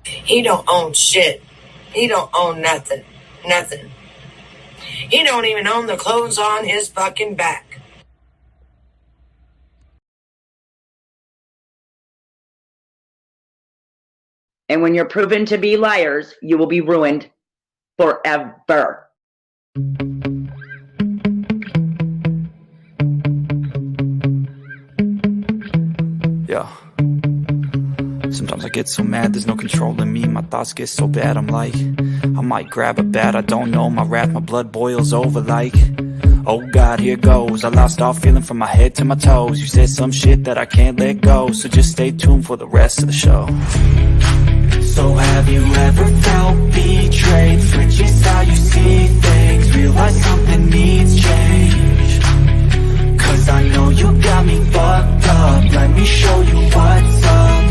He don't own shit. He don't own nothing. Nothing. He don't even own the clothes on his fucking back. And when you're proven to be liars, you will be ruined forever. Yeah. Sometimes I get so mad, there's no controlling me. My thoughts get so bad, I'm like, I might grab a bat, I don't know. My wrath, my blood boils over like, oh God, here goes. I lost all feeling from my head to my toes. You said some shit that I can't let go, so just stay tuned for the rest of the show. So have you ever felt betrayed? Switches how you see things, realize something needs change. Cause I know you got me fucked up, let me show you what's up.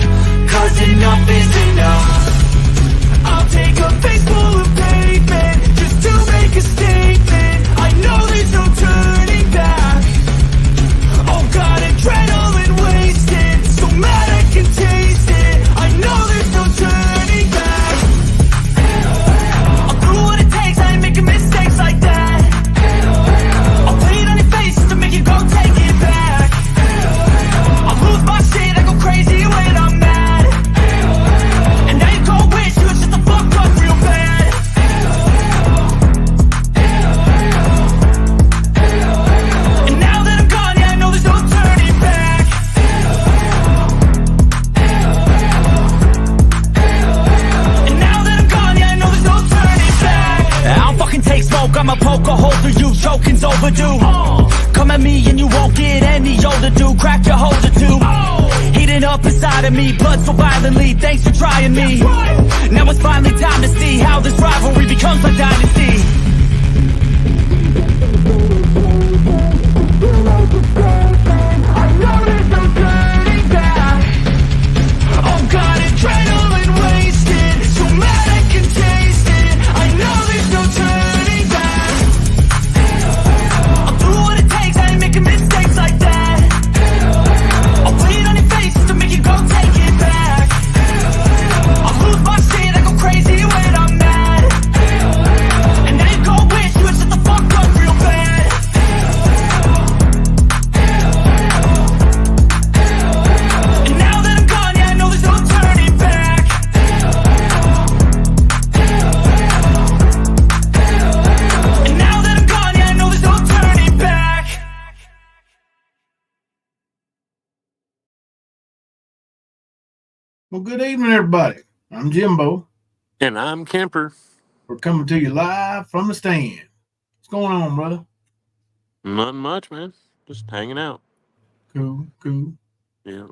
Cause enough is enough. I'll take a face full of pavement just to make a statement. I know there's no turning back. Oh God, adrenaline wasted, so mad I can taste it. I know there's no turning back. I'll do what it takes, I ain't making mistakes like that. I'll put it on your face just to make you go take it back. I'll lose my shit, I go crazy when I'm mad. And now you go wish you would shut the fuck up real bad. And now that I'm gone, yeah, I know there's no turning back. And now that I'm gone, yeah, I know there's no turning back. I'll fucking take smoke, I'ma poke a hole through you, choking's overdue. Come at me and you won't get any older, dude. Crack your holder too. Heating up inside of me, blood so violently. Thanks for trying me. Now it's finally time to see how this rivalry becomes a dynasty. I know there's no turning back. Oh God, adrenaline wasted, so mad I can taste it. I know there's no turning back. I'll do what it takes, I ain't making mistakes like that. I'll put it on your face just to make you go take it back. I'll lose my shit, I go crazy when I'm mad. And now you go wish you would shut the fuck up real bad. And now that I'm gone, yeah, I know there's no turning back. And now that I'm gone, yeah, I know there's no turning back. Well, good evening, everybody. I'm Jimbo. And I'm Kemper. We're coming to you live from the stand. What's going on, brother? Nothing much, man. Just hanging out. Cool. Yeah.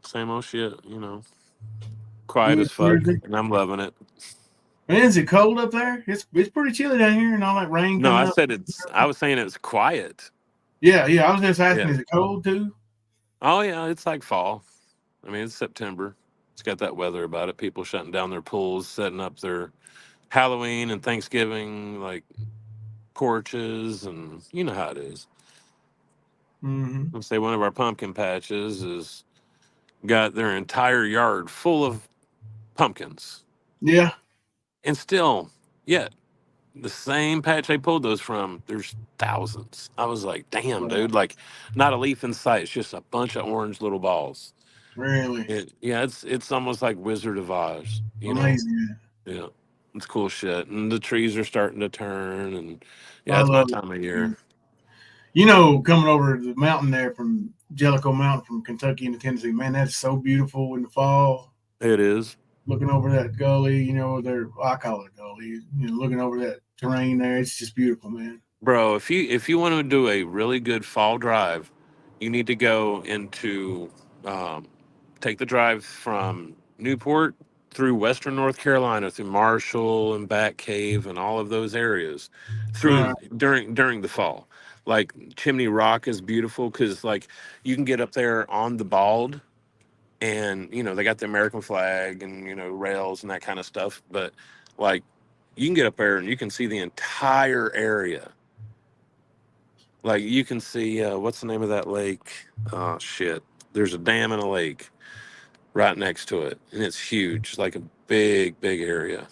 Same old shit, you know. Quiet Yeah, as fuck. Thursday. And I'm loving it. Man, is it cold up there? It's pretty chilly down here and all that rain No, coming up. I was saying it's quiet. Yeah. I was just asking, Yeah. is it cold too? Oh, yeah. It's like fall. I mean, it's September. It's got that weather about it. People shutting down their pools, setting up their Halloween and Thanksgiving, like, porches, and you know how it is. Mm-hmm. Let's say one of our pumpkin patches is got their entire yard full of pumpkins. Yeah. And still, yet, the same patch I pulled those from, there's thousands. I was like, damn, dude, like, not a leaf in sight. It's just a bunch of orange little balls. Really? It's almost like Wizard of Oz, you know? Amazing. Yeah, it's cool shit. And the trees are starting to turn, and I it's my love it. time of year. You know, coming over the mountain there from Jellicoe Mountain from Kentucky into Tennessee, man, that's so beautiful in the fall. It is. Looking over that gully, you know, I call it a gully, you know, looking over that terrain there, it's just beautiful, man. Bro, if you want to do a really good fall drive, you need to go into take the drive from Newport through Western North Carolina, through Marshall and Bat Cave and all of those areas through during the fall. Like Chimney Rock is beautiful because like you can get up there on the bald, and you know they got the American flag and you know rails and that kind of stuff, but like you can get up there and you can see the entire area. Like you can see what's the name of that lake? Oh shit. There's a dam and a lake. right next to it, and it's huge, like a big, big area.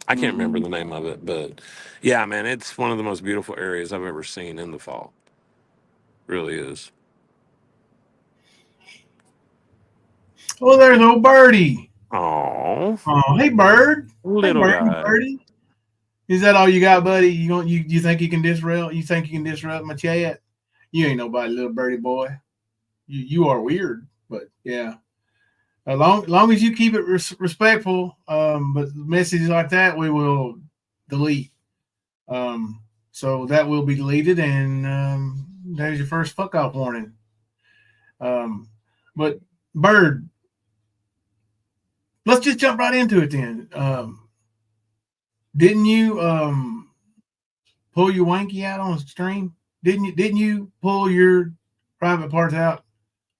I can't remember the name of it, but yeah, man, it's one of the most beautiful areas I've ever seen in the fall. Really is. Oh, there's old Birdie. Oh, Oh, hey, Bird. Hey, little Birdie, guy. Birdie. Is that all you got, buddy? You think you can disrupt? You think you can disrupt my chat? You ain't nobody, little birdie boy. You are weird, but yeah. Long as you keep it respectful, but messages like that we will delete. So that will be deleted, and there's your first fuck off warning. But Bird, let's just jump right into it then. Didn't you pull your wanky out on stream? Didn't you pull your private parts out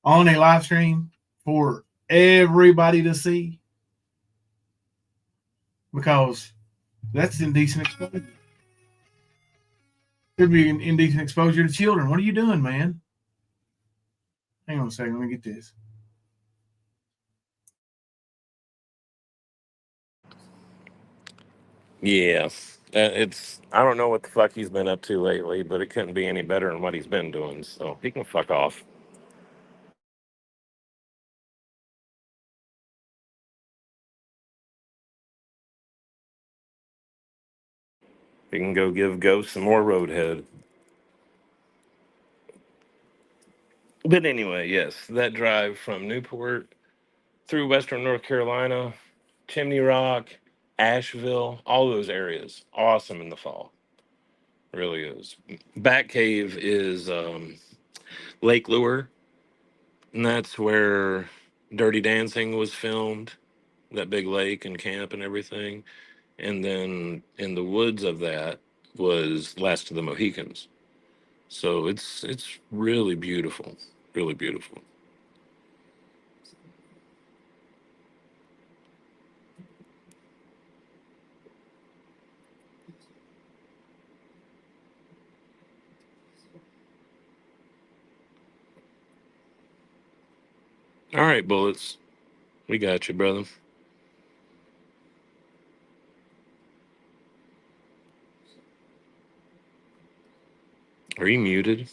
on a live stream for everybody to see? Because that's indecent exposure. Could be indecent exposure to children. What are you doing, man? Hang on a second. Let me get this. Yeah, it's. I don't know what the fuck he's been up to lately, but it couldn't be any better than what he's been doing. So he can fuck off. He can go give Ghost some more Roadhead. But anyway, yes, that drive from Newport through Western North Carolina, Chimney Rock, Asheville, all those areas, awesome in the fall. Really is. Bat Cave is Lake Lure, and that's where Dirty Dancing was filmed. That big lake and camp and everything. And then in the woods of that was Last of the Mohicans. So it's really beautiful, really beautiful. All right, Bullets, we got you, brother. Are you muted?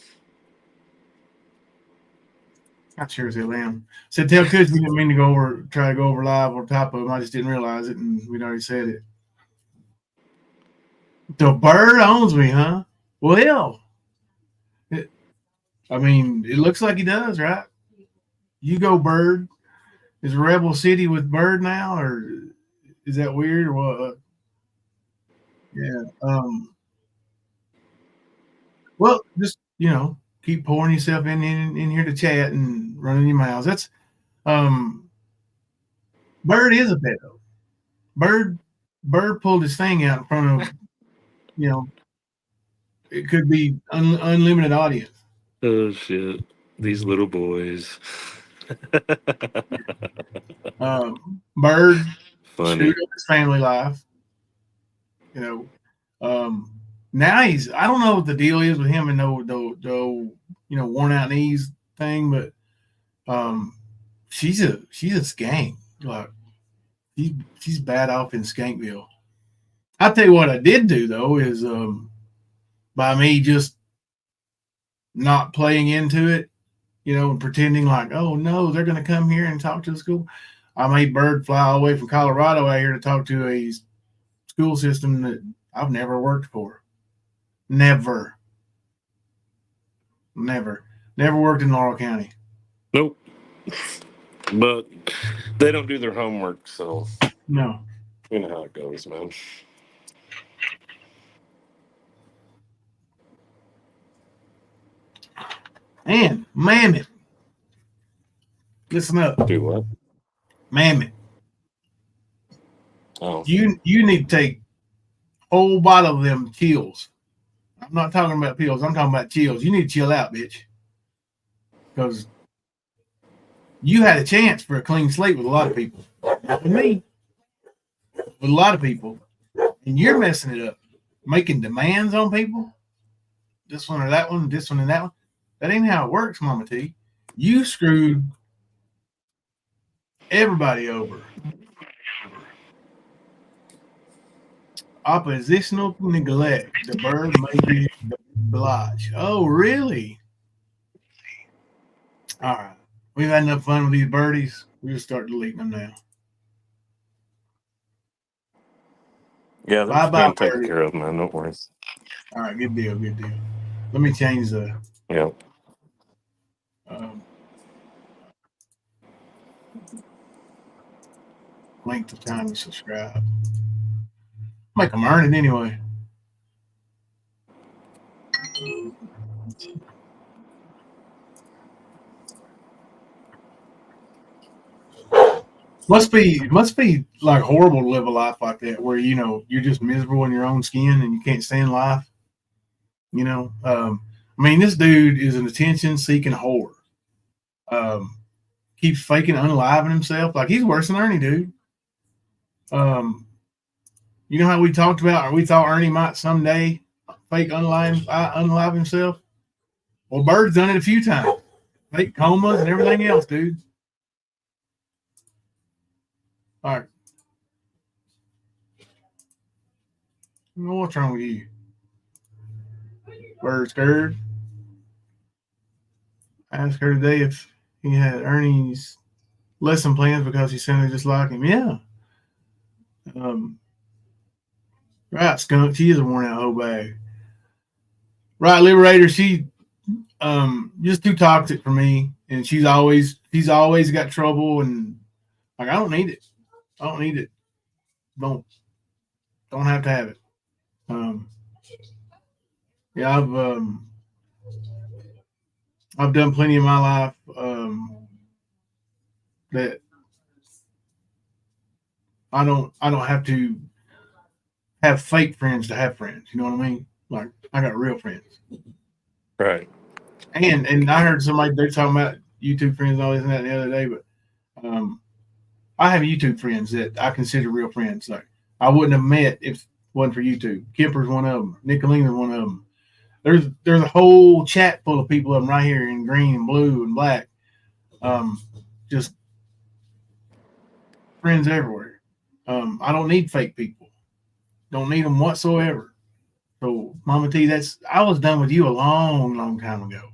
I sure as hell am. Said tell Kush we didn't mean to try to go over live on top of him. I just didn't realize it, and we'd already said it. The bird owns me, huh? Well, I mean, it looks like he does, right? You go, Bird. Is Rebel City with Bird now, or is that weird or what? Yeah. Well, just keep pouring yourself in here to chat and running your mouths. That's Bird is a pedo. Bird pulled his thing out in front of it could be unlimited audience. Oh shit! These little boys. Bird Funny. screwed up his family life. Now I don't know what the deal is with him and the worn out knees thing, but she's a skank. Like she's bad off in Skankville. I'll tell you what I did do though is by me just not playing into it, and pretending like, oh no, they're gonna come here and talk to the school. I made Bird fly all the way from Colorado out here to talk to a school system that I've never worked for. Never worked in Laurel County. Nope. But they don't do their homework, so No. you know how it goes, man. And Mammoth, listen up. Do what? Mammoth, Oh, you need to take a whole bottle of them chills. I'm not talking about pills. I'm talking about chills. You need to chill out, bitch. Because you had a chance for a clean slate with a lot of people. Not with me. With a lot of people. And you're messing it up. Making demands on people. This one or that one, this one and that one. That ain't how it works, Mama T. You screwed everybody over. Oppositional neglect. The bird may be obliged. Oh, really? All right. We've had enough fun with these birdies. We'll start deleting them now. Yeah, Bye they're bye, being taken birdie. care of, man. Don't worry. All right, good deal, good deal. Let me change the Yeah. um, length of time to subscribe. Make them earn it anyway. Must be like horrible to live a life like that, where you're just miserable in your own skin and you can't stand life. I mean, this dude is an attention-seeking whore. Um, keeps faking unaliving himself. Like he's worse than Ernie, dude. You know how we talked about, or we thought Ernie might someday fake unalive himself. Well, Bird's done it a few times. Fake comas and everything else, dude. All right. What's wrong with you? Bird scared. I asked her today if he had Ernie's lesson plans because he sounded just like him. Yeah. Right, skunk. She is a worn out whole bag. Right, Liberator. She just too toxic for me, and she's always got trouble, and like I don't need it. I don't need it. Don't have to have it. Yeah, I've done plenty in my life that I don't have to have fake friends to have friends. You know what I mean? Like I got real friends. Right. And I heard somebody they're talking about YouTube friends and all this and that the other day, but I have YouTube friends that I consider real friends. Like I wouldn't have met if it wasn't for YouTube. Kipper's one of them. Nicolina's one of them. There's a whole chat full of people of them right here in green and blue and black. Just friends everywhere. I don't need fake people. Don't need them whatsoever. So, Mama T, I was done with you a long, long time ago.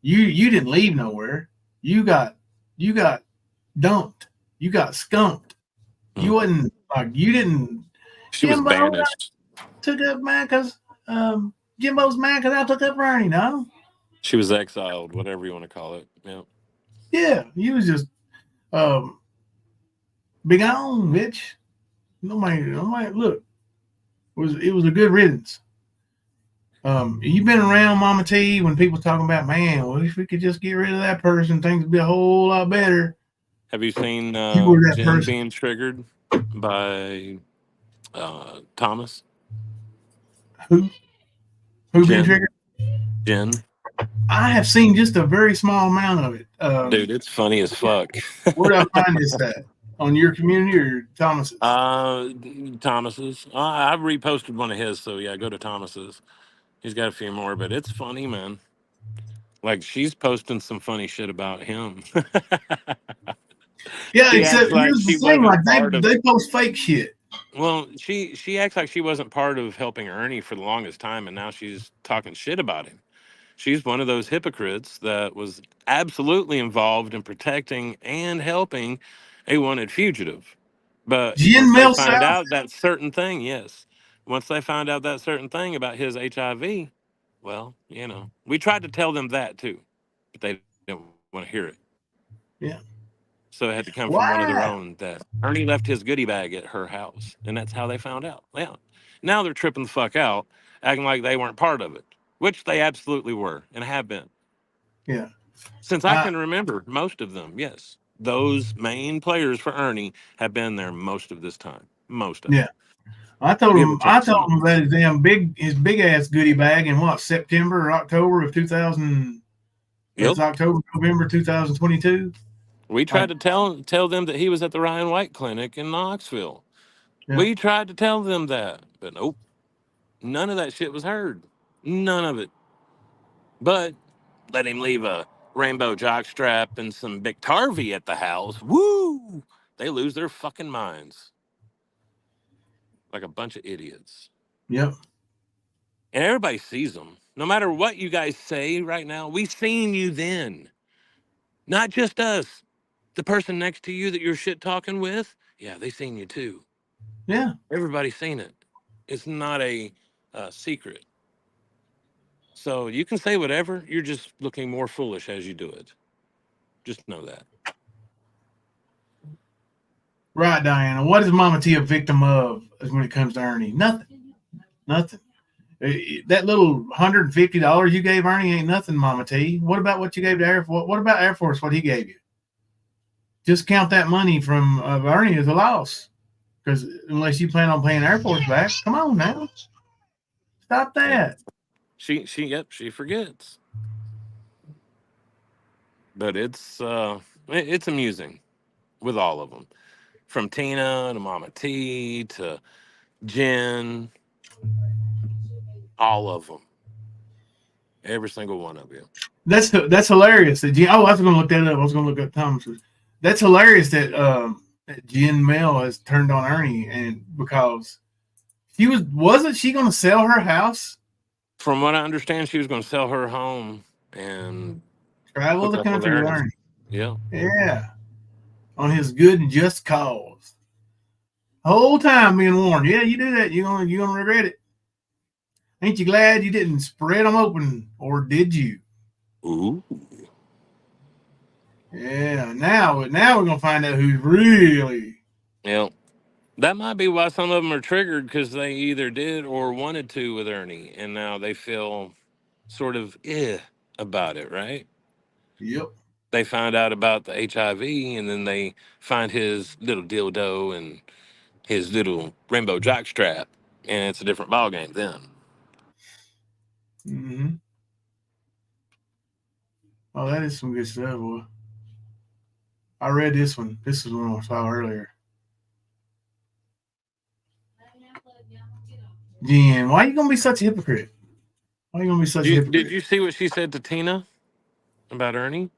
You didn't leave nowhere. You got dumped. You got skunked. You wasn't like you didn't. She was Jimbo banished. took up man because Jimbo's mad because I took up Ernie. No. She was exiled, whatever you want to call it. Yeah. Yeah, you was just big on, bitch. Nobody look. It was a good riddance. You've been around Mama T when people talking about, man, well, if we could just get rid of that person, things would be a whole lot better. Have you seen You were that Jen person. being triggered by Thomas? Who been triggered? Jen. I have seen just a very small amount of it. Dude, it's funny as fuck. Where do I find this at? On your community or Thomas's? Thomas's. I reposted one of his, so yeah, go to Thomas's. He's got a few more, but it's funny, man. Like she's posting some funny shit about him. Yeah, She except acts like here's the she thing: like wasn't part of. they post fake shit. Well, she acts like she wasn't part of helping Ernie for the longest time, and now she's talking shit about him. She's one of those hypocrites that was absolutely involved in protecting and helping a wanted fugitive. But Jen once they Mel find South. out that certain thing, yes, once they find out that certain thing about his HIV, well, we tried to tell them that too, but they didn't want to hear it. Yeah. So it had to come from one of their Wow. own that Ernie left his goodie bag at her house. And that's how they found out. Yeah. Now they're tripping the fuck out, acting like they weren't part of it, which they absolutely were and have been. Yeah. Since I can remember, most of them, yes. Those main players for Ernie have been there most of this time. Most of them. Yeah. I told Give or him take some about his big ass goodie bag in what, September or October of 2000. Yep. It's October, November 2022. We tried to tell them that he was at the Ryan White Clinic in Knoxville. Yeah. We tried to tell them that, but nope. None of that shit was heard. None of it. But let him leave a rainbow jockstrap and some Bictarvy at the house, woo, they lose their fucking minds like a bunch of idiots. Yep. And everybody sees them. No matter what you guys say right now, we seen you then. Not just us. The person next to you that you're shit talking with, yeah, they seen you too. Yeah. Everybody's seen it. It's not a secret. So you can say whatever. You're just looking more foolish as you do it. Just know that. Right, Diana. What is Mama T a victim of when it comes to Ernie? Nothing. Nothing. That little $150 you gave Ernie ain't nothing, Mama T. What about what you gave to Air Force? What about Air Force? What he gave you? Just count that money from Ernie as a loss, because unless you plan on paying Air Force back, come on now, stop that. She forgets. But it's amusing with all of them, from Tina to Mama T to Jen, all of them, every single one of you. That's hilarious. That I was going to look that up. I was going to look up Thomas. That's hilarious that Jen Mel has turned on Ernie, and because wasn't she going to sell her house? From what I understand, she was going to sell her home and travel the country with Ernie. Yeah. Yeah. On his good and just cause. The whole time being warned, yeah, you do that, you're gonna regret it. Ain't you glad you didn't spread them open, or did you? Ooh. Yeah. Now we're gonna find out who's really. Yeah. That might be why some of them are triggered, because they either did or wanted to with Ernie, and now they feel sort of about it, right? Yep. They find out about the HIV, and then they find his little dildo and his little rainbow jockstrap, and it's a different ballgame then. Mm-hmm. Oh, that is some good stuff, boy. I read this one. This is one I saw earlier. Jen, why are you gonna be such a hypocrite? Why are you gonna be such a hypocrite? Did you see what she said to Tina about Ernie?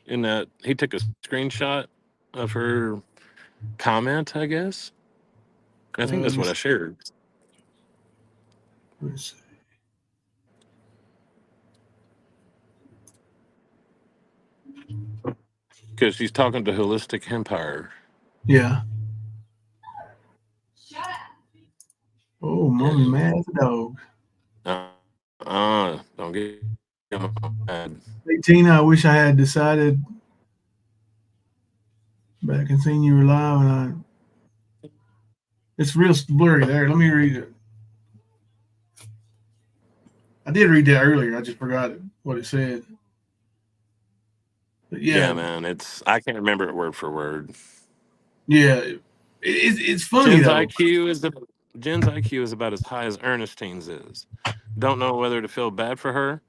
In that he took a screenshot of her comment, I guess. I think that's what I shared. Let's see. Because she's talking to Holistic Empire. Yeah. Oh, mommy mad as a dog. Don't get mad. Hey, Tina, I wish I had decided back and seen you were live, and it's real blurry there. Let me read it. I did read that earlier. I just forgot what it said. But yeah, man, I can't remember it word for word. Yeah, it's funny Jen's though. Jen's IQ is about as high as Ernestine's is. Don't know whether to feel bad for her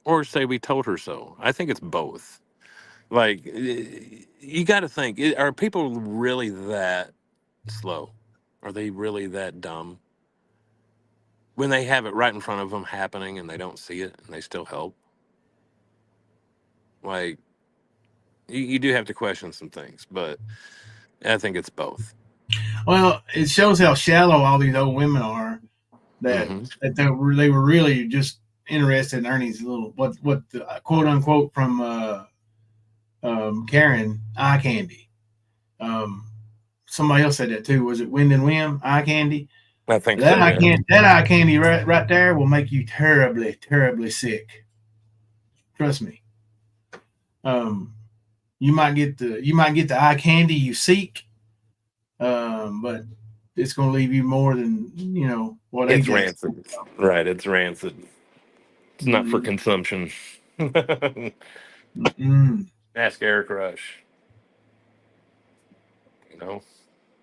or say we told her so. I think it's both. Like, you got to think, are people really that slow? Are they really that dumb? When they have it right in front of them happening and they don't see it and they still help? Like, you do have to question some things, but I think it's both. Well, it shows how shallow all these old women are. That they were really just interested in Ernie's little what the, quote unquote from Karen, eye candy. Somebody else said that too. Was it Wind and Whim, eye candy? I think that so, yeah. That eye candy right there will make you terribly, terribly sick. Trust me. You might get the eye candy you seek, but it's going to leave you more than what it's rancid. Right, it's rancid. It's not for consumption. Ask Eric Rush.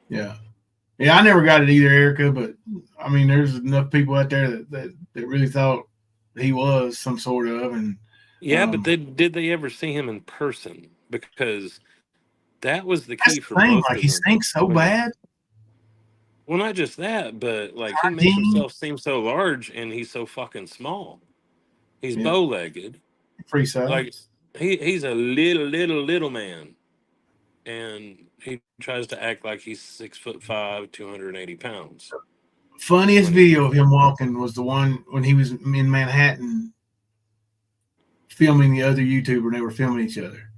Yeah, I never got it either, Erica. But I mean, there's enough people out there that really thought he was some sort of, and but did they ever see him in person? Because that was the key for most of them. He stinks so bad. Well, not just that, but like he makes himself seem so large, and he's so fucking small. He's bow-legged. Freestyle. Like, he's a little man, and he tries to act like he's 6'5", 280 pounds. Funniest When he, video of him walking was the one when he was in Manhattan filming the other YouTuber and they were filming each other.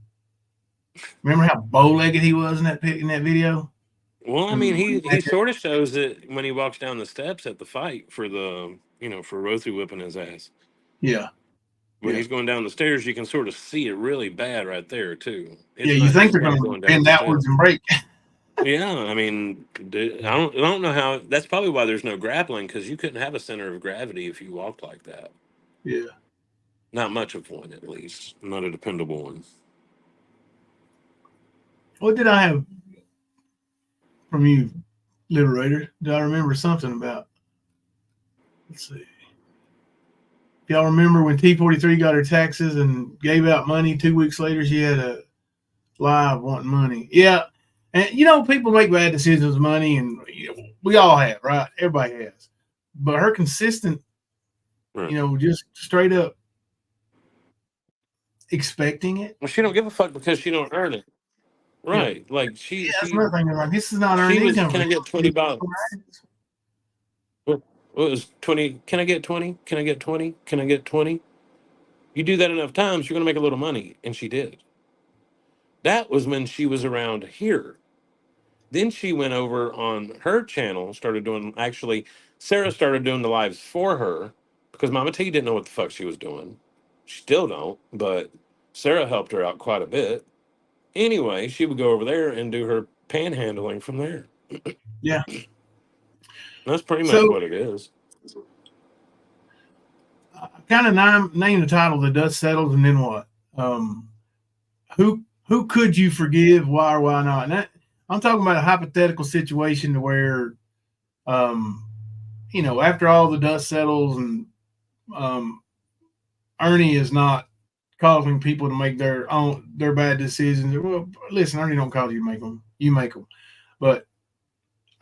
Remember how bow-legged he was in that video? well, I mean, And he sort of shows it when he walks down the steps at the fight for for Rothu whipping his ass. yeah, When yeah, he's going down the stairs, you can sort of see it really bad right there too. yeah. It's You not think just they're him going to going down bend the steps. outwards and break? Yeah, I mean, I don't know how. That's probably why there's no grappling, because you couldn't have a center of gravity if you walked like that. Yeah. Not much of one, at least. Not a dependable one. What did I have from you, Liberator? Did I remember something about? Let's see. Y'all remember when T43 got her taxes and gave out money? 2 weeks later, she had a live wanting money. Yeah, and people make bad decisions with money, and we all have, right? Everybody has. But her consistent, Right. just straight up expecting it. Well, she don't give a fuck because she don't earn it. Yeah, Right. Like that's another thing. Like, this is not earned she was. income. Can I get $20? What was 20? Can I get 20? Can I get 20? Can I get 20? You do that enough times, you're gonna make a little money, and she did. That was when she was around here. Then she went over on her channel, started doing, actually, Sarah started doing the lives for her because Mama T didn't know what the fuck she was doing. She still don't, but Sarah helped her out quite a bit. Anyway, she would go over there and do her panhandling from there. Yeah. That's pretty much So what it is. kind of name the title. The dust settles, and then what? Um, who could you forgive? Why or why not? And I'm talking about a hypothetical situation to where, after all the dust settles and Ernie is not causing people to make their bad decisions. Well, listen, Ernie don't cause you to make them. You make them. But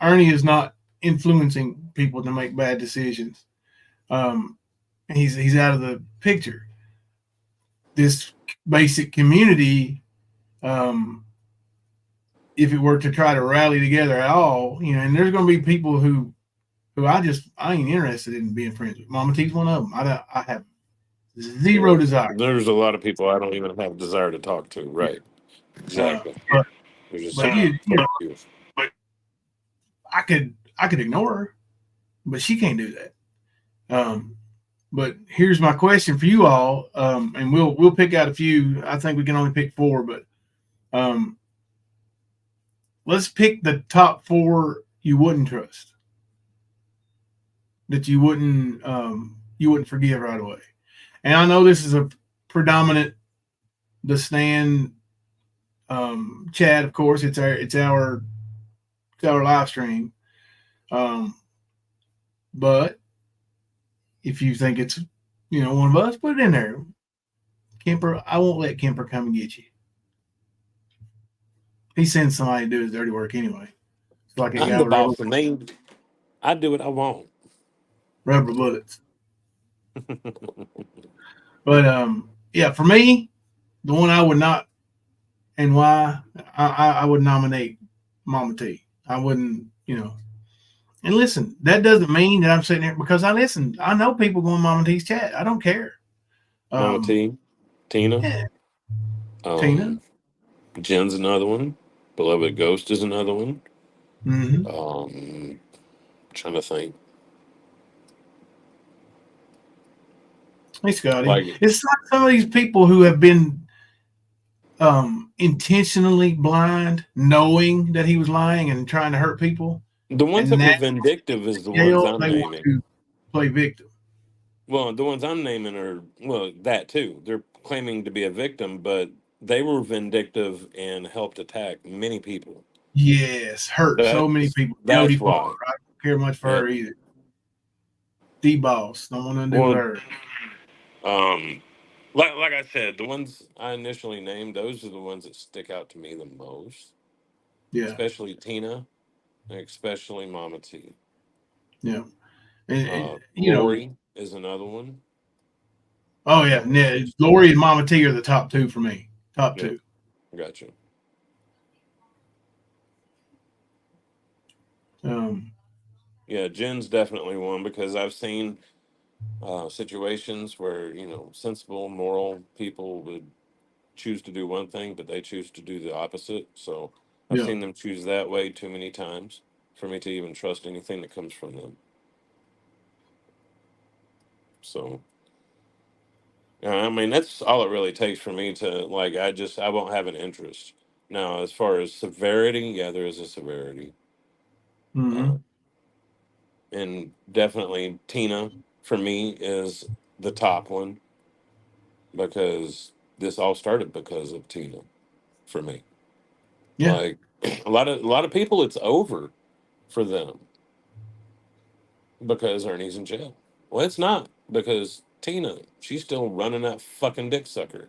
Ernie is not influencing people to make bad decisions. He's out of the picture. This basic community, if it were to try to rally together at all, and there's going to be people who I ain't interested in being friends with. Mama T's one of them. I have zero desire. There's a lot of people I don't even have desire to talk to. Right. Exactly. But, They're just but you. I could ignore her, but she can't do that. But here's my question for you all, and we'll pick out a few. I think we can only pick 4, but let's pick the top 4 you wouldn't trust, that you wouldn't forgive right away. And I know this is a predominant the stand chat. Of course, it's our live stream. But if you think it's one of us, put it in there. Kemper, I won't let Kemper come and get you. He sends somebody to do his dirty work anyway. It's like a I'm guy the with boss, and I do what I want. rubber bullets. But yeah, for me, the one I would not, and why I would nominate Mama T. I wouldn't, And listen, that doesn't mean that I'm sitting there because I listen. I know people go in Mama T's chat. I don't care. Mama T, Tina, Yeah, Tina. Jen's another one. Beloved Ghost is another one. Mm-hmm. Trying to think. Hey, Scotty. Like, It's like some of these people who have been intentionally blind, knowing that he was lying and trying to hurt people. the ones And that were that vindictive is the ones jail, I'm they want naming. to play victim. Well, the ones I'm naming are, that too. They're claiming to be a victim, but they were vindictive and helped attack many people. Yes, hurt so many people. Jody That's Ball, why. I don't care much for her either. D-Boss, don't want nothing to do with her. Like I said, the ones I initially named, those are the ones that stick out to me the most. Yeah. Especially Tina, and especially Mama T. Yeah. And Lori is another one. Oh yeah, Lori and Mama T are the top two for me. Top Yeah, two. gotcha. Um, Yeah, Jen's definitely one because I've seen situations where sensible, moral people would choose to do one thing, but they choose to do the opposite. So I've yeah, seen them choose that way too many times for me to even trust anything that comes from them. So I mean, that's all it really takes for me to like. I won't have an interest. Now, as far as severity, yeah, there is a severity, mm-hmm. uh, and definitely Tina for me is the top one because this all started because of Tina for me. Yeah, Like a lot of people, it's over for them because Ernie's in jail. Well, it's not because Tina, she's still running that fucking dick sucker.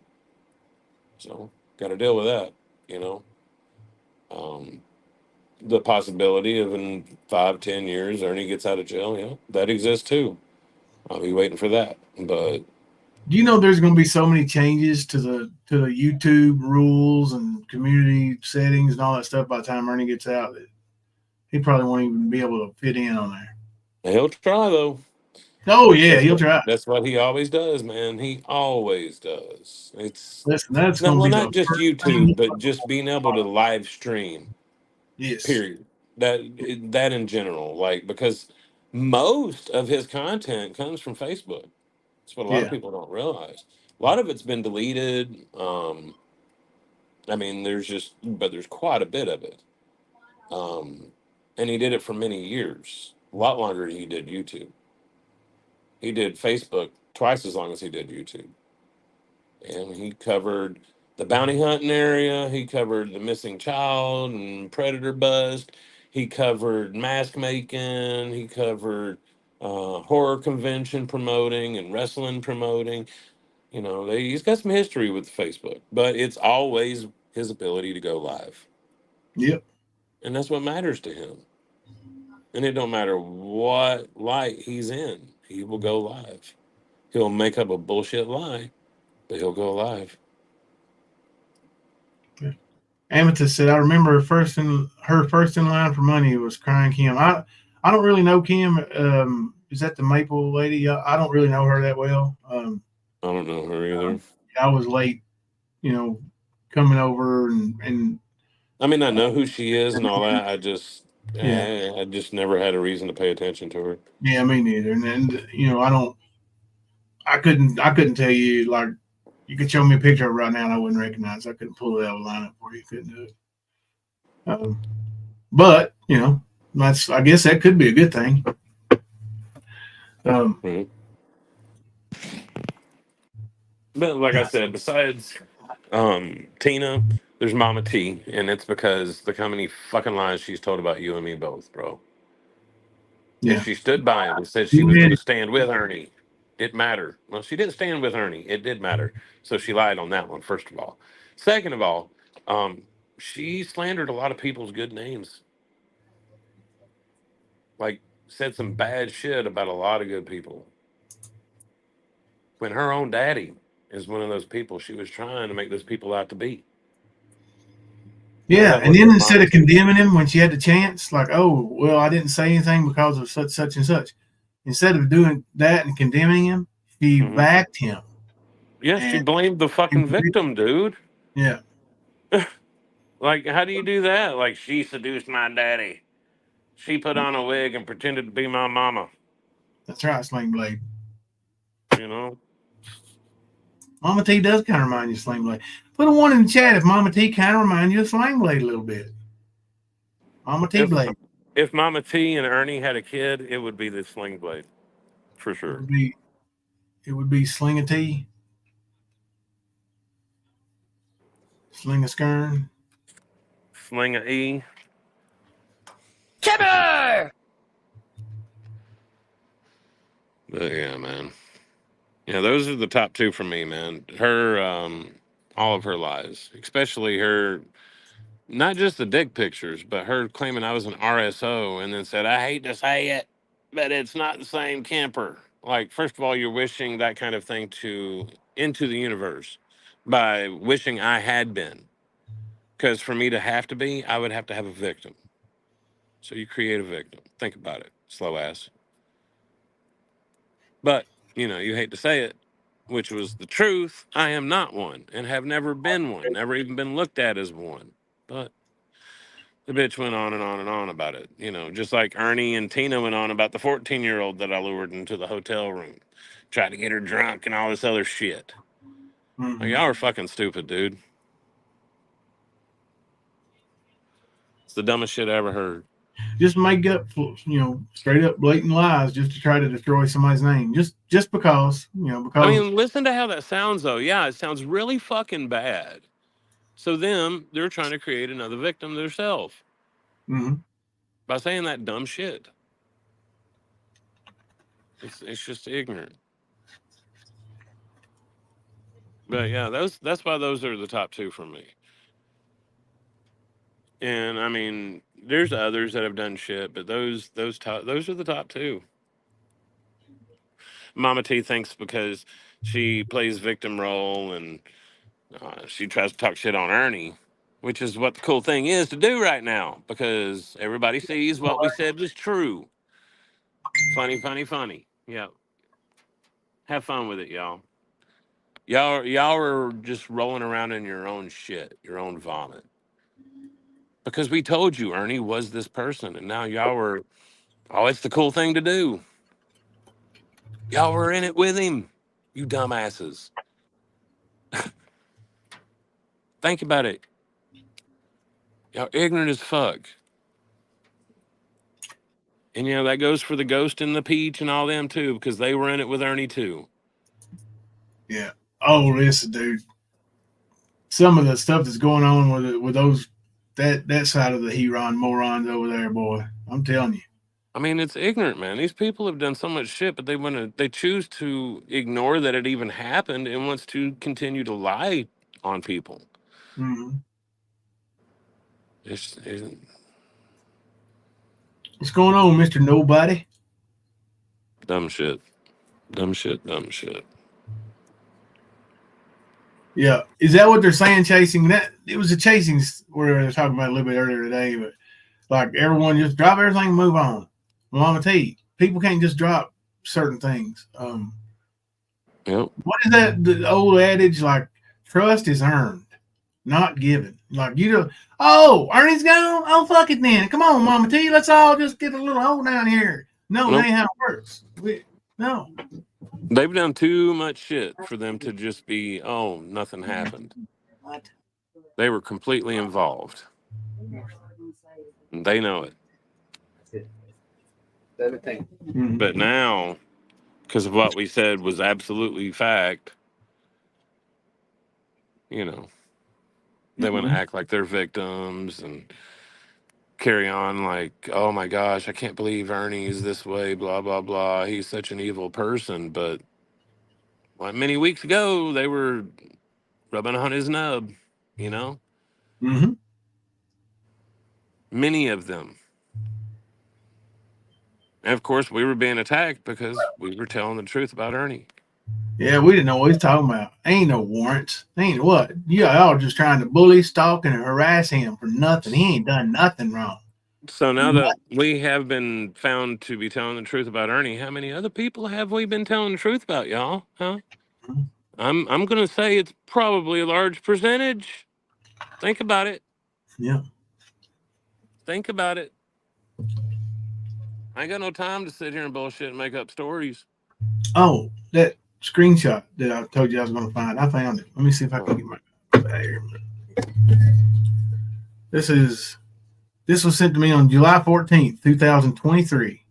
So got to deal with that, you know. Um, the possibility of in 5, 10 years Ernie gets out of jail, yeah, that exists too. I'll be waiting for that. But do you know there's going to be so many changes to the YouTube rules and community settings and all that stuff by the time Ernie gets out that he probably won't even be able to fit in on there. he'll try though. Oh yeah, That's he'll what try. that's what he always does, man. He always does. It's Listen, that's not going to well, be not the just first thing. YouTube, but just being able to live stream. Yes. Period. That in general, like because most of his content comes from Facebook. That's what a lot of Yeah. people don't realize. A lot of it's been deleted. I mean, but there's quite a bit of it. Um, and he did it for many years, a lot longer than he did YouTube. He did Facebook twice as long as he did YouTube. And he covered the bounty hunting area. He covered the missing child and predator bust. He covered mask making. He covered horror convention promoting and wrestling promoting. He's got some history with Facebook, but it's always his ability to go live, Yep. and that's what matters to him. And it don't matter what light he's in, he will go live. He'll make up a bullshit lie, but he'll go live. Amethyst said, "I remember her first in line for money was crying Kim. I don't really know Kim. Is that the Maple lady? I don't really know her that well. I don't know her either. I was late, you know, coming over and I mean, I know who she is and all that. yeah, I just never had a reason to pay attention to her. yeah, me neither. And I couldn't tell you like you could show me a picture of her right now and I wouldn't recognize. I couldn't pull it out of the lineup for you. Couldn't do it. But I guess that could be a good thing. Um, Right. But like I said, besides Tina, there's Mama T, and it's because look how many fucking lies she's told about you and me both, bro. And yeah, she stood by him and said she was yeah, going to stand with Ernie. It mattered. Well, she didn't stand with Ernie. It did matter. So she lied on that one, first of all. Second of all, um, she slandered a lot of people's good names. Like, said some bad shit about a lot of good people. When her own daddy is one of those people she was trying to make those people out to be. Now, yeah. that And wasn't then her instead Mama of T. condemning him when she had the chance, like, oh, well, I didn't say anything because of such and such. Instead of doing that and condemning him, she Hmm. backed him. Yeah, she And blamed the fucking victim, dude. yeah, Like, how do you do that? Like, she seduced my daddy. She put on a wig and pretended to be my mama. that's right, Sling Blade. You know, Mama T does kind of remind you of Sling Blade. Put a one in the chat if Mama T kind of reminds you of Sling Blade a little bit. Mama T if Blade. if Mama T and Ernie had a kid, it would be the Sling Blade for It sure. would be it would be Sling a T, Sling a Skern. Sling a E. But yeah, man. Yeah, those are the top two for me, man. Her, all of her lies, especially her, not just the dick pictures, but her claiming I was an RSO and then said, I hate to say it, but it's not the same camper. Like, first of all, you're wishing that kind of thing into the universe by wishing I had been. Because for me to have to be, I would have to have a victim. So you create a victim. Think about it, slow ass. But, you hate to say it, which was the truth. I am not one and have never been one, never even been looked at as one. But the bitch went on and on and on about it. Just like Ernie and Tina went on about the 14-year-old that I lured into the hotel room, tried to get her drunk and all this other shit. Mm-hmm. Like, y'all are fucking stupid, dude. It's the dumbest shit I ever heard. Just make up, straight up blatant lies just to try to destroy somebody's name. Just because, because. I mean, listen to how that sounds, though. Yeah, it sounds really fucking bad. So they're trying to create another victim themselves by saying that dumb shit. It's just ignorant. But yeah, that's why those are the top two for me. And I mean, there's others that have done shit, but those are the top two. Mama T thinks because she plays victim role and she tries to talk shit on Ernie, which is what the cool thing is to do right now because everybody sees what we said was true. Funny, funny, funny. Yeah. Have fun with it, y'all. Y'all are just rolling around in your own shit, your own vomit. Because we told you Ernie was this person, and now y'all were, oh, it's the cool thing to do. Y'all were in it with him, you dumbasses. Think about it. Y'all ignorant as fuck. And that goes for the Ghost and the Peach and all them too, because they were in it with Ernie too. Yeah. Oh, listen, dude. Some of the stuff that's going on with those that side of the Huron morons over there, boy. I'm telling you. I mean, it's ignorant, man. These people have done so much shit, but they choose to ignore that it even happened and wants to continue to lie on people. Mm-hmm. What's going on, Mr. Nobody? Dumb shit. Dumb shit, dumb shit. Yeah. Is that what they're saying, chasing? That it was a chasing where they were talking about a little bit earlier today, but like everyone just drop everything and move on. Mama T, people can't just drop certain things. Yep. What is that the old adage like trust is earned, not given? Like you do, oh, Ernie's gone? Oh, fuck it then. Come on, Mama T, let's all just get a little hole down here. No, that ain't how it works. No. They've done too much shit for them to just be, oh, nothing happened. What? They were completely involved. And they know it. But now, because of what we said was absolutely fact, they want to act like they're victims and carry on like, oh my gosh, I can't believe Ernie is this way, blah, blah, blah. He's such an evil person. But many weeks ago, they were rubbing on his nub, Mm-hmm. Many of them. And of course, we were being attacked because we were telling the truth about Ernie. Yeah, we didn't know what he's talking about. Ain't no warrants. Ain't what? Y'all just trying to bully, stalk, and harass him for nothing. He ain't done nothing wrong. So now that we have been found to be telling the truth about Ernie, how many other people have we been telling the truth about, y'all? Huh? Mm-hmm. I'm gonna say it's probably a large percentage. Think about it. Yeah. Think about it. I ain't got no time to sit here and bullshit and make up stories. Oh, that screenshot that I told you I was going to find. I found it. Let me see if I can get my. This was sent to me on July 14th, 2023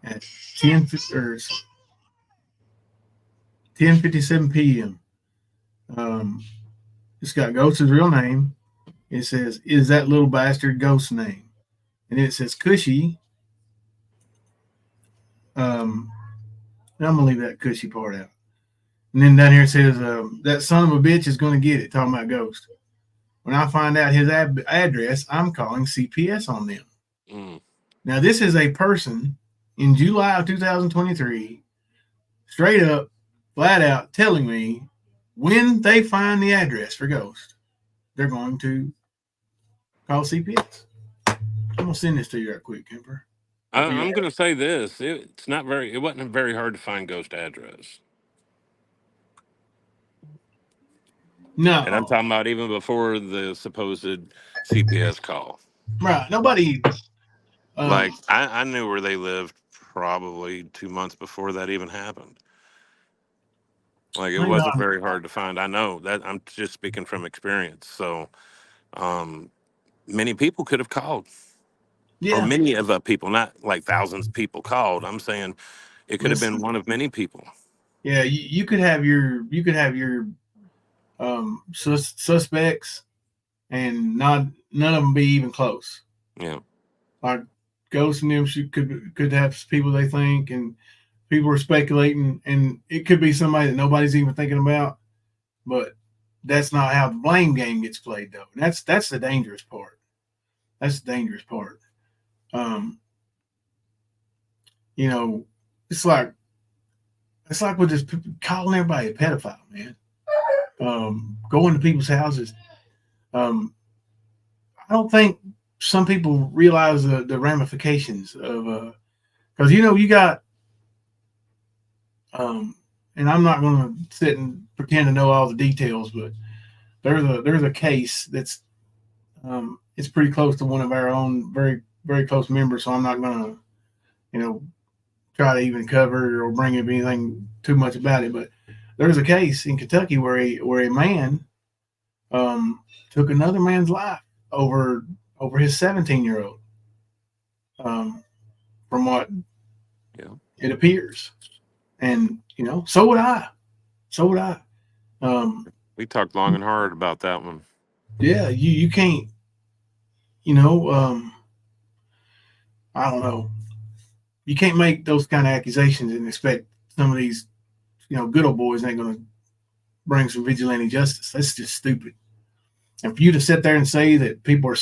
at 10:57 p.m. It's got Ghost's real name. It says, "Is that little bastard Ghost's name?" And it says Cushy. I'm gonna leave that Cushy part out. And then down here it says, "That son of a bitch is gonna get it." Talking about Ghost. When I find out his address, I'm calling CPS on them. Mm. Now, this is a person in July of 2023, straight up, flat out telling me when they find the address for Ghost, they're going to call CPS. I'm gonna send this to you right quick, Kemper. I'm going to say this: it wasn't very hard to find Ghost address, and I'm No, talking about even before the supposed CPS call. right. Nobody. Like I knew where they lived probably 2 months before that even happened. Like it Hang wasn't on. very hard to find. I know that I'm just speaking from experience. So um, many people could have called, or Yeah. many of the people, not like thousands of people called. I'm saying it could have been Listen. one of many people. Yeah, you could have your suspects, and not none of them be even close. Yeah. Like Ghost and them could have people they think, and people are speculating, and it could be somebody that nobody's even thinking about. But that's not how the blame game gets played, though. And that's the dangerous part. That's the dangerous part. Um, you know, it's like with this calling everybody a pedophile, man. Going to people's houses. Um, I don't think some people realize the ramifications of because you got and I'm not going to sit and pretend to know all the details, but there's a case that's it's pretty close to one of our own very very close members, so I'm not going to try to even cover it or bring up anything too much about it. But there's a case in Kentucky where a man took another man's life over his 17-year-old. Um, from what Yeah. it appears, and so would I. So would I. Um, We talked long and hard about that one. yeah, you can't. You know, I don't know. You can't make those kind of accusations and expect some of these good old boys ain't going to bring some vigilante justice. That's just stupid. And for you to sit there and say that people are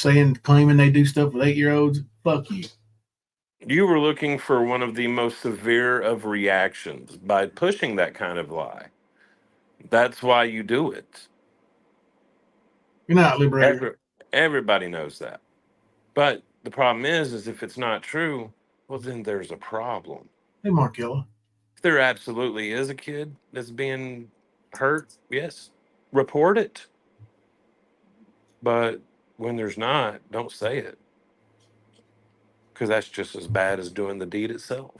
claiming they do stuff with 8-year-olds, fuck you. You were looking for one of the most severe of reactions by pushing that kind of lie. That's why you do it. You're not liberator. Every, everybody knows that. But the problem is if it's not true, well, then there's a problem. Hey, Markella. If there absolutely is a kid that's being hurt, yes, report it. But when there's not, don't say it because that's just as bad as doing the deed itself.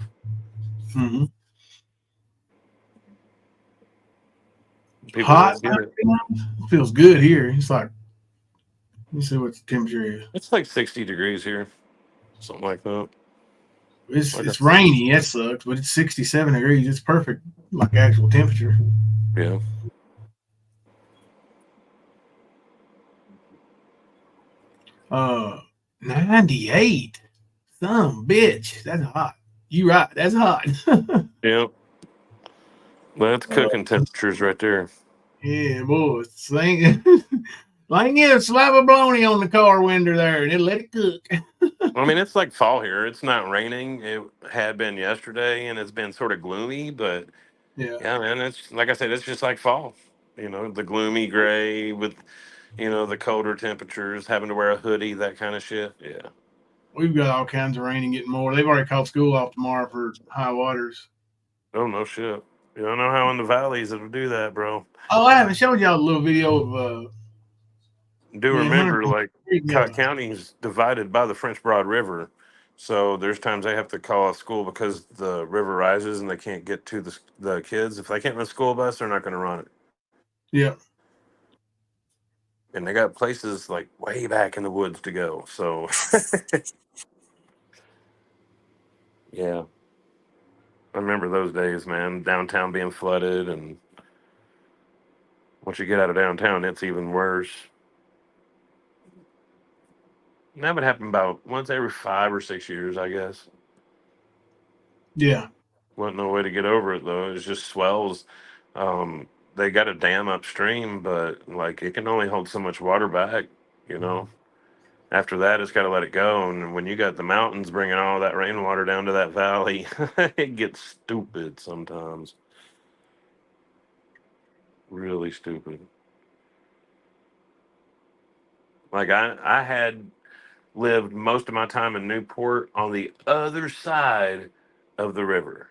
Mm-hmm. People Hot. don't get it. It feels good here. It's like, let me see what the temperature is. It's like 60 degrees here, something like that. Like It's rainy. That sucks, but it's 67 degrees. It's perfect, like actual temperature. yeah. 98. Some bitch. That's hot. You right. That's hot. Yeah. Well, that's cooking temperatures right there. Yeah, boy. Sling, like slap a bologna on the car window there, and it'll let it cook. I mean, it's like fall here. It's not raining. It had been yesterday, and it's been sort of gloomy. But Yeah, yeah, man, it's like I said, it's just like fall. The gloomy gray with the colder temperatures, having to wear a hoodie, that kind of shit. Yeah. we've got all kinds of rain and getting more. They've already called school off tomorrow for high waters. Oh no shit. You don't know how in the valleys it'll do that, bro. Oh, I haven't showed y'all a little video of Do me and Hunter. remember, like, Cott County is divided by the French Broad River, so there's times they have to call off school because the river rises and they can't get to the kids. If they can't run a school bus, they're not going to run it. Yeah, And they got places like way back in the woods to go. So yeah, I remember those days, man. Downtown being flooded, and once you get out of downtown, it's even worse. And that would happen about once every 5 or 6 years, I guess. yeah, Wasn't no way to get over it though. It's just swells. They got a dam upstream, but like it can only hold so much water back, you know. After that, it's got to let it go. And when you got the mountains bringing all that rainwater down to that valley, it gets stupid sometimes. Really stupid. Like I had lived most of my time in Newport on the other side of the river.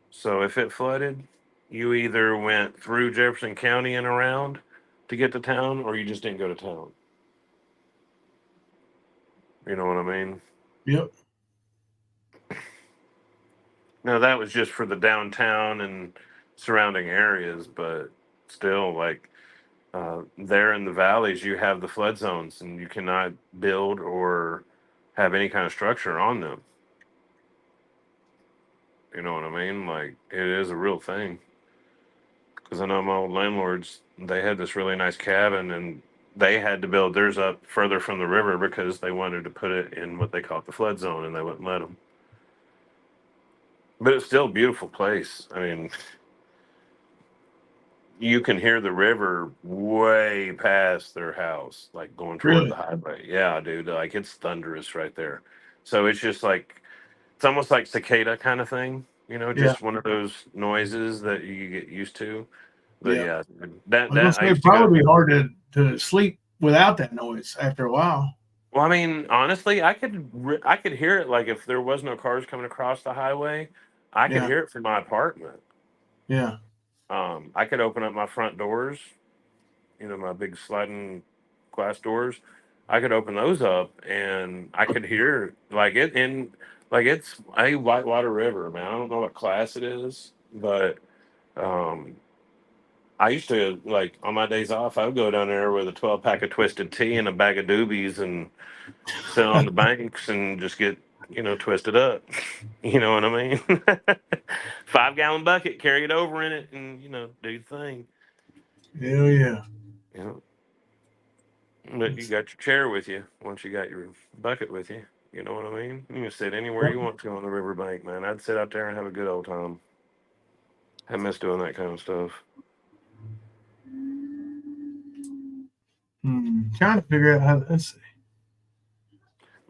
So if it flooded, you either went through Jefferson County and around to get to town, or you just didn't go to town. You know what I mean? Yep. No, that was just for the downtown and surrounding areas, but still, like there in the valleys, you have the flood zones, and you cannot build or have any kind of structure on them. You know what I mean? Like it is a real thing. Because I know my old landlords, they had this really nice cabin, and they had to build theirs up further from the river because they wanted to put it in what they call the flood zone, and they wouldn't let them. But it's still a beautiful place. I mean, you can hear the river way past their house, like going toward the Really? highway. Yeah, dude, like it's thunderous right there. So it's just like it's almost like cicada kind of thing, Yeah. just one of those noises that you get used to. But Yeah. yeah, that I was gonna that I say it'd used to go. probably be hard to sleep without that noise after a while. Well, I mean, honestly, I could hear it like if there was no cars coming across the highway, I could Yeah. hear it from my apartment. Yeah. I could open up my front doors, my big sliding glass doors. I could open those up and I could hear like it in like it's a whitewater river, man. I don't know what class it is, but um I used to like on my days off, I would go down there with a 12 pack of twisted tea and a bag of doobies and sit on the banks and just get, twisted up. You know what I mean? 5 gallon bucket, carry it over in it and, do the thing. Hell yeah. You know, but you got your chair with you once you got your bucket with you. You know what I mean? You can sit anywhere you want to on the riverbank, man. I'd sit out there and have a good old time. I miss doing that kind of stuff. Trying to figure out how. Let's see.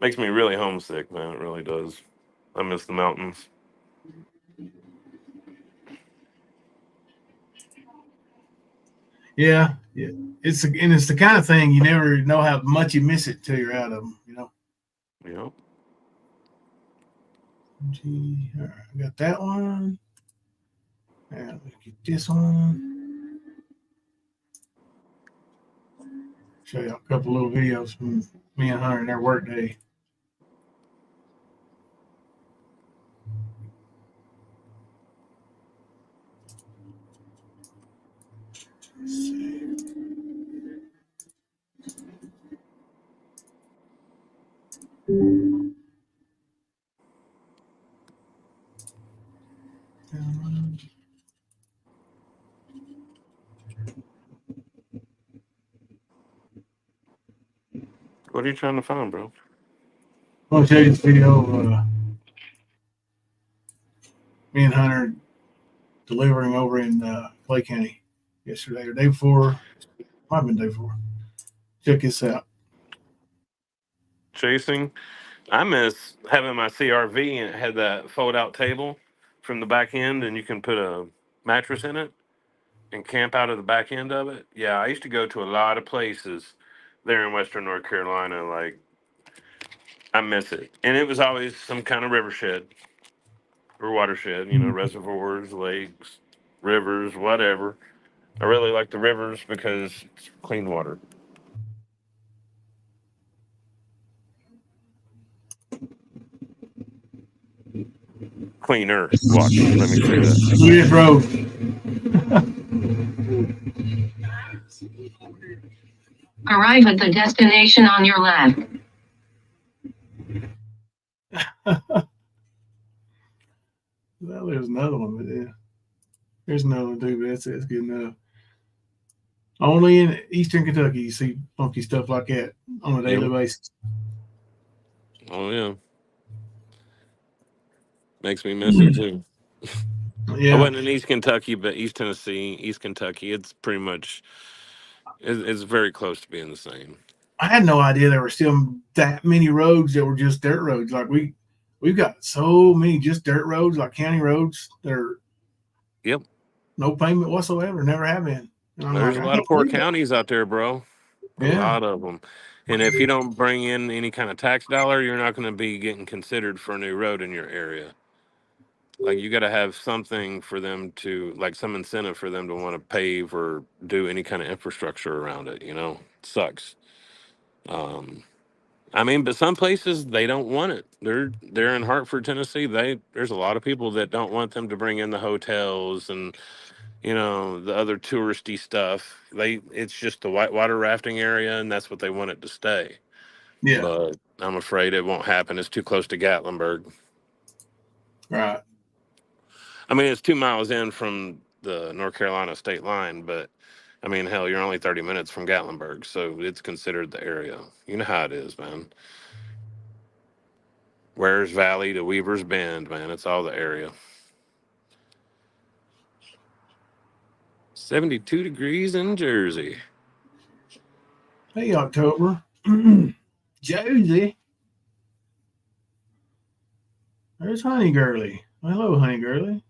Makes me really homesick, man. It really does. I miss the mountains. Yeah. Yeah. It's the kind of thing you never know how much you miss it till you're out of them. You know? All right, I got that one. Now let's get this one. Show you a couple little videos from me and Hunter and their work day. Let's see. What are you trying to find, bro? I'll show you this video of me and Hunter delivering over in Clay County yesterday or day before. Might have been day before. Check this out. Chasing. I miss having my CRV and it had that fold out table from the back end and you can put a mattress in it and camp out of the back end of it. Yeah, I used to go to a lot of places there in Western North Carolina. Like, I miss it. And it was always some kind of river shed or watershed, reservoirs, lakes, rivers, whatever. I really like the rivers because it's clean water. Cleaner water. Let me say that. Look at this road. Arrive at the destination on your left. Well, there's another one, but yeah. There's another one too, but that's good enough. Only in Eastern Kentucky you see funky stuff like that on a daily basis. Oh yeah. Makes me miss it too. Yeah. I wasn't in East Kentucky, but East Tennessee, East Kentucky, it's pretty much it's very close to being the same. I had no idea there were still that many roads that were just dirt roads. Like we've got so many just dirt roads, like county roads that are Yep. no payment whatsoever, never have been. And I'm There's like, a I lot of can't poor believe that. counties out there, bro. A Yeah, lot of them. And if you don't bring in any kind of tax dollar, you're not going to be getting considered for a new road in your area. Like you got to have something for them to, like some incentive for them to want to pave or do any kind of infrastructure around it. Sucks. Um, I mean, but some places they don't want it. They're in Hartford, Tennessee. There's a lot of people that don't want them to bring in the hotels and the other touristy stuff. It's just the whitewater rafting area, and that's what they want it to stay. yeah, But I'm afraid it won't happen. It's too close to Gatlinburg. right. I mean, it's 2 miles in from the North Carolina state line, but I mean, hell, you're only 30 minutes from Gatlinburg, so it's considered the area. You know how it is, man. Wares Valley to Weaver's Bend, man. It's all the area. 72 degrees in Jersey. Hey, October, Josie, there's Honey Girly. Hello, Honey Girly.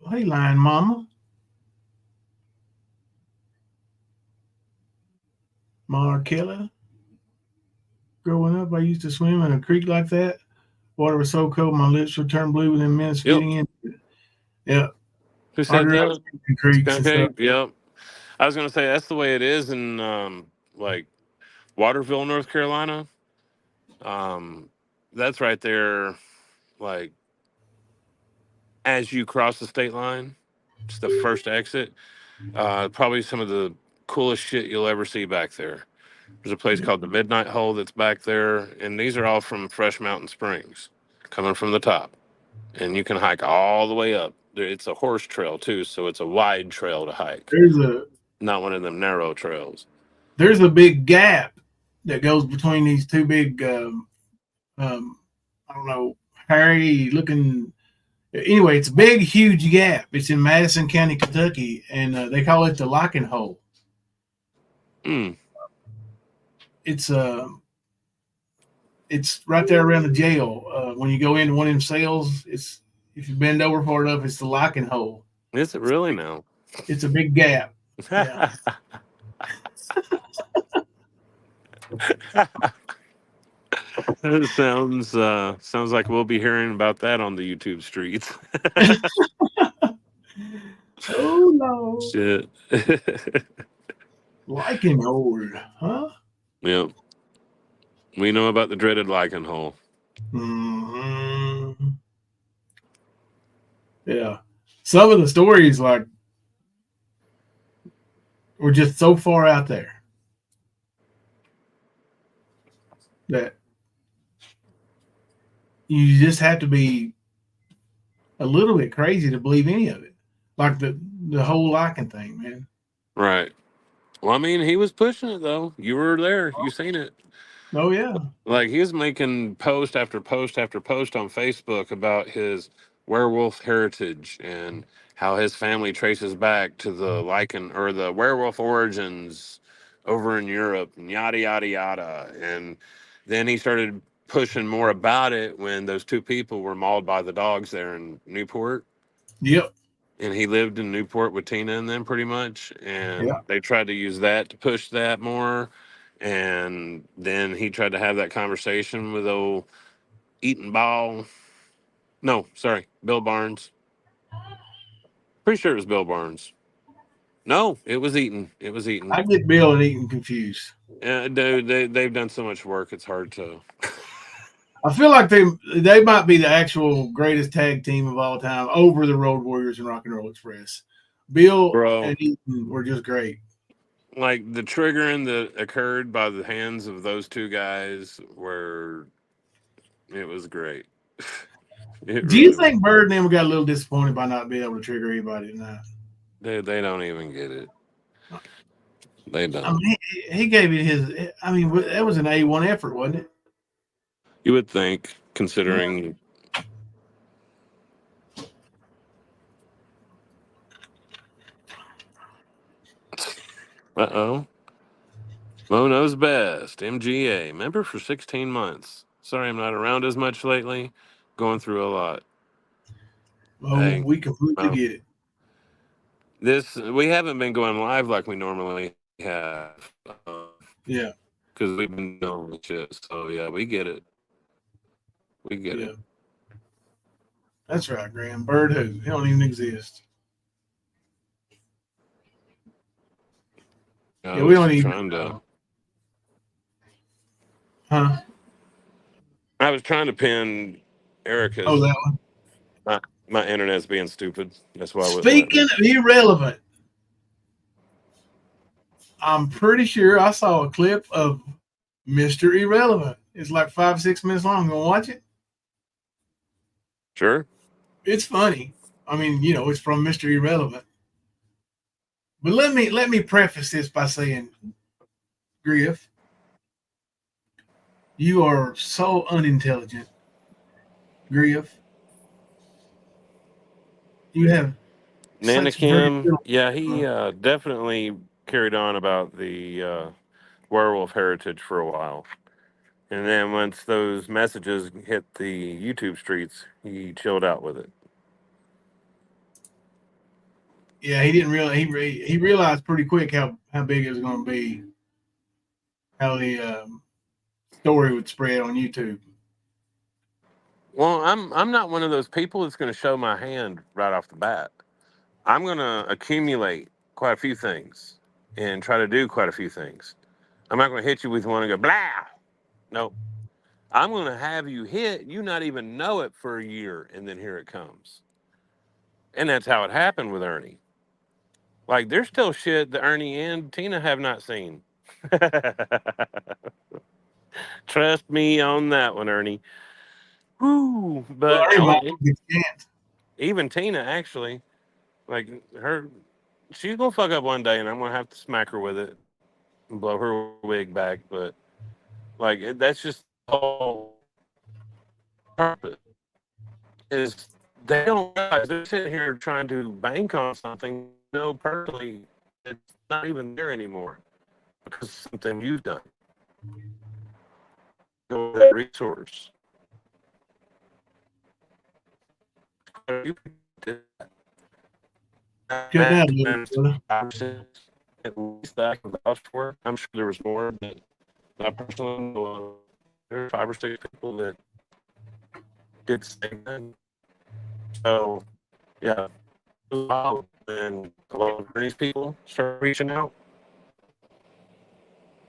Hey, Lion Mama, Markella. Growing up, I used to swim in a creek like that. Water was so cold, my lips would turn blue within minutes of Yep. getting in. Yeah, Who I said grew up that? in creeks and Skunk stuff. Ape? Yep. I was gonna say that's the way it is in like Waterville, North Carolina. Um, that's right there, like as you cross the state line. It's the first exit. Probably some of the coolest shit you'll ever see back there. There's a place called the Midnight Hole that's back there, and these are all from Fresh Mountain Springs, coming from the top. And you can hike all the way up. It's a horse trail too, so it's a wide trail to hike, There's a not one of them narrow trails. there's a big gap that goes between these two big, I don't know, hairy looking. Anyway, it's a big, huge gap. It's in Madison County, Kentucky, and they call it the Locking Hole. Hmm. It's it's right there around the jail. When you go into one of them cells, it's if you bend over far enough, it's the Locking Hole. Is it really now? It's a big gap. Yeah. It sounds like we'll be hearing about that on the YouTube streets. Oh no. Shit. Locking Hole, huh? Yep. We know about the dreaded lichen hole. Mm-hmm. Yeah. Some of the stories like were just so far out there that you just have to be a little bit crazy to believe any of it. Like the whole liking thing, man. Right. Well, I mean, he was pushing it though. You were there. You seen it. Oh yeah. Like he was making post after post after post on Facebook about his werewolf heritage and how his family traces back to the lichen or the werewolf origins over in Europe and yada yada yada. And then he started pushing more about it when those two people were mauled by the dogs there in Newport. Yep. And he lived in Newport with Tina and them pretty much, Yeah. and they tried to use that to push that more. And then he tried to have that conversation with old Eaton Ball. No, sorry, Bill Barnes. Pretty sure it was Bill Barnes. No, it was Eaton. It was Eaton. I get Bill and Eaton confused. Dude, they've done so much work. It's hard to. I feel like they might be the actual greatest tag team of all time over the Road Warriors and Rock and Roll Express. Bill Bro, and Eaton were just great. like the triggering that occurred by the hands of those two guys it was great. It Do you really was. think Bird and them got a little disappointed by not being able to trigger anybody tonight? They don't even get it. They I don't. mean, he gave it his. I mean, that was an A1 effort, wasn't it? You would think, Yeah. considering. Uh oh. Mo knows best. MGA. Member for 16 months. Sorry I'm not around as much lately. Going through a lot. Oh, Hey, we completely get it. we haven't been going live like we normally have. Yeah. Because we've been doing shit. So, yeah, we get it. We get it. That's right, Graham. Bird who? He don't even exist. I we was don't even. trying to. Huh? I was trying to pin Erica's. Oh, that one. My internet's being stupid. That's why I wouldn't let Speaking me. of irrelevant, I'm pretty sure I saw a clip of Mr. Irrelevant. It's like 5-6 minutes long. You want to watch it? Sure. It's funny. I mean, it's from Mr. Irrelevant. But let me preface this by saying, Griff, you are so unintelligent. Griff, you have Nana such very Kim, little. yeah, he definitely carried on about the werewolf heritage for a while. And then once those messages hit the YouTube streets, he chilled out with it. Yeah, he didn't realize he realized pretty quick how big it was going to be, how the story would spread on YouTube. Well, I'm not one of those people that's going to show my hand right off the bat. I'm going to accumulate quite a few things and try to do quite a few things. I'm not going to hit you with one and go blah. No, I'm going to have you hit, you not even know it for a year, and then here it comes. And that's how it happened with Ernie. Like, there's still shit that Ernie and Tina have not seen. Trust me on that one, Ernie. Woo! Well, But everybody gets a chance. even Tina, actually, like she's gonna fuck up one day, and I'm gonna have to smack her with it and blow her wig back. But like, that's just the whole purpose. Is they don't realize they're sitting here trying to bank on something. No, personally, it's not even there anymore because of something you've done. That resource. You did Cut that a little, brother. at least that I can vouch for. I'm sure there was more, but I personally know there are 5 or 6 people that did the same thing. So, yeah, it was wild. And a lot of these people start reaching out,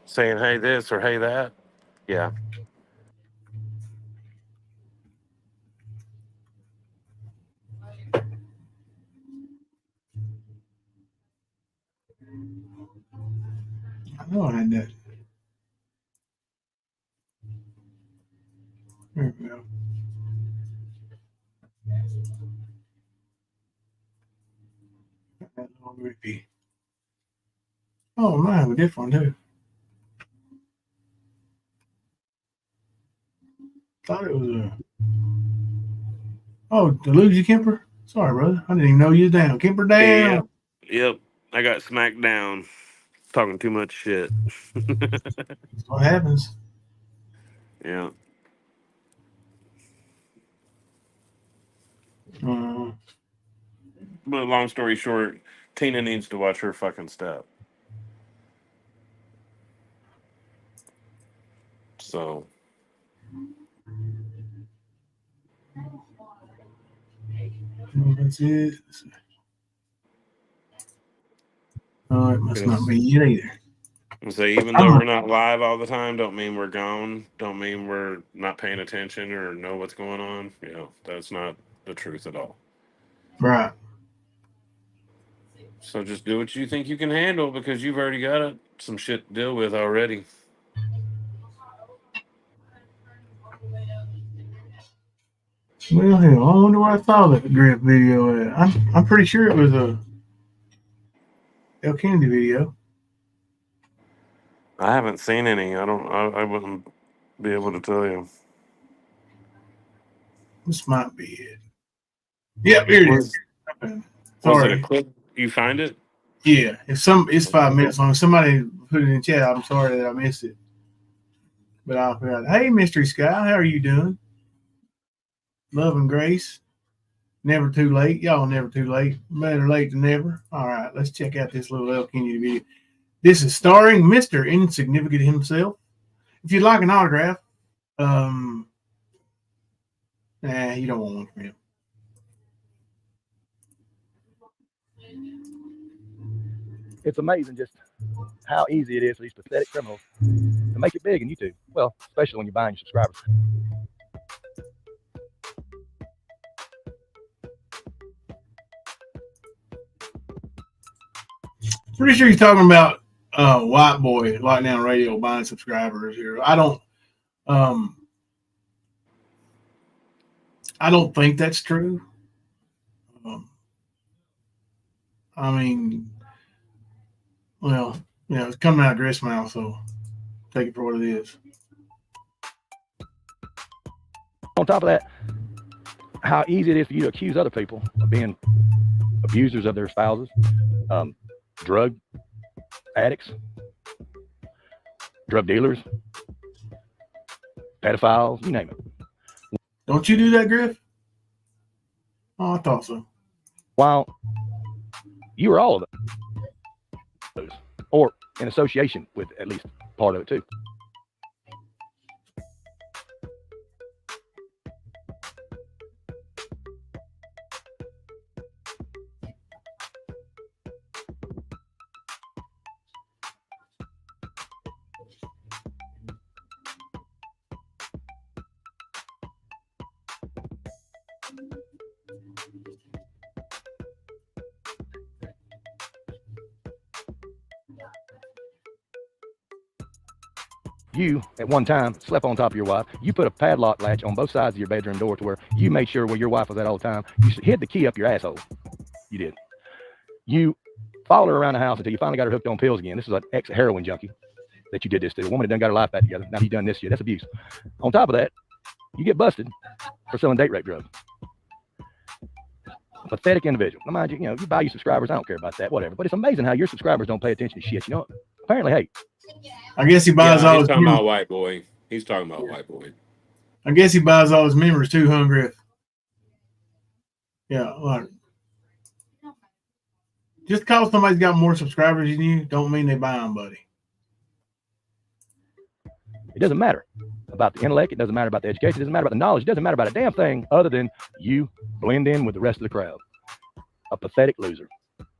saying, hey, this or hey, that. Yeah. I know I had that. There we go. That little repeat. Oh man, I have a different one too. Thought it was a. Oh, the Luigi Kemper. Sorry, brother. I didn't even know you was down. Kemper down. Yep. I got smacked down talking too much shit. That's what happens. Yeah. But long story short, Tina needs to watch her fucking step. So. That's it. Oh, it must not be it either. So even though we're not live all the time, don't mean we're gone. Don't mean we're not paying attention or know what's going on. You know, that's not the truth at all. Right. So just do what you think you can handle because you've already got some shit to deal with already. Well, hell, I wonder where I saw that Griff video at. I'm pretty sure it was a El Kennedy video. I haven't seen any. I wouldn't be able to tell you. This might be it. Yep, here it is. Was it a Sorry. clip? You find it? Yeah, it's 5 minutes long. Somebody put it in chat. I'm sorry that I missed it, but I'll forgot. Hey, Mystery Sky, how are you doing? Love and grace. Never too late. Y'all never too late. Better late than never. All right, let's check out this little El Kenny video. This is starring Mr. Insignificant himself. If you'd like an autograph, you don't want one from him. It's amazing just how easy it is for these pathetic criminals to make it big in YouTube. Well, especially when you're buying your subscribers. Pretty sure he's talking about white boy lockdown radio buying subscribers here. I don't think that's true. I mean, well, it's coming out of Grist's mouth, so take it for what it is. On top of that, how easy it is for you to accuse other people of being abusers of their spouses, drug addicts, drug dealers, pedophiles, you name it. Don't you do that, Griff? Oh, I thought so. While you were all of those, or in association with at least part of it too. You, at one time, slept on top of your wife. You put a padlock latch on both sides of your bedroom door to where you made sure where your wife was at all the time. You hid the key up your asshole. You did. You followed her around the house until you finally got her hooked on pills again. This is an ex-heroin junkie that you did this to. A woman that done got her life back together. Now you done this shit. That's abuse. On top of that, you get busted for selling date rape drugs. A pathetic individual. Now, mind you, you buy your subscribers. I don't care about that, whatever. But it's amazing how your subscribers don't pay attention to shit. Apparently, hey. I guess he buys all he's his talking members. about white boy. He's talking about white boy. I guess he buys all his members too, huh, Griff? Yeah, like, just because somebody's got more subscribers than you, don't mean they buy them, buddy. It doesn't matter about the intellect. It doesn't matter about the education. It doesn't matter about the knowledge. It doesn't matter about a damn thing other than you blend in with the rest of the crowd. A pathetic loser.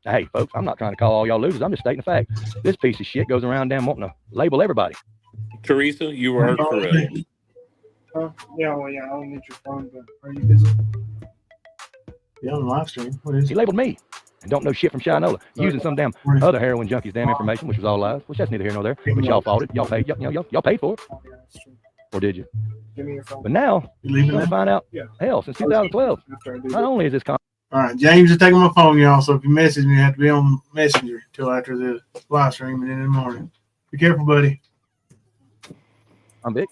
Now, hey, folks, I'm not trying to call all y'all losers. I'm just stating the fact. This piece of shit goes around damn wanting to label everybody. Teresa, you are correct. Yeah, I don't need your phone, but are you busy? Yeah, on the live stream. What is He it? labeled me and don't know shit from Shinola, using some damn other heroin junkies' damn information, which was all lies, which that's neither here nor there. But y'all fought it. Y'all paid. Y'all paid for it. Oh, yeah, that's true. Or did you? Give me your phone. But now, You leaving you're going to now? find out, Yeah. hell, since 2012, After I do not only is this All right, James is taking my phone, y'all. So if you message me, you have to be on Messenger till after the live stream and then in the morning. Be careful, buddy. I'm big.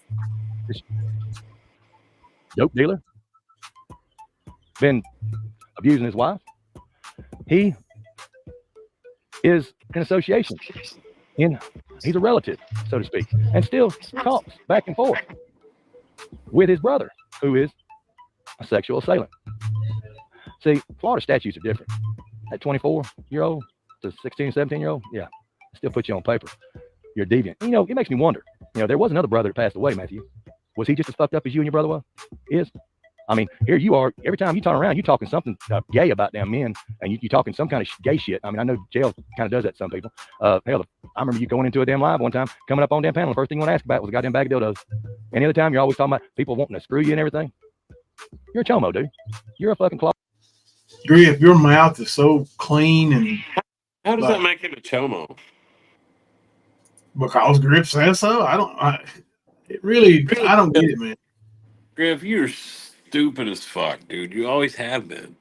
This dope dealer been abusing his wife. He is in association. He's a relative, so to speak, and still talks back and forth with his brother, who is a sexual assailant. See, Florida statutes are different. That 24-year-old to 16, 17-year-old, yeah, still put you on paper. You're a deviant. It makes me wonder. There was another brother that passed away, Matthew. Was he just as fucked up as you and your brother is? I mean, here you are. Every time you turn around, you're talking something gay about damn men, and you're talking some kind of gay shit. I mean, I know jail kind of does that to some people. Hell, I remember you going into a damn live one time, coming up on damn panel. The first thing you want to ask about was a goddamn bag of dildos. Any other time, you're always talking about people wanting to screw you and everything. You're a chomo, dude. You're a fucking claw. Griff, your mouth is so clean and How does that make him a chomo? because Griff says so. I don't get it, man. Griff, you're stupid as fuck, dude. You always have been.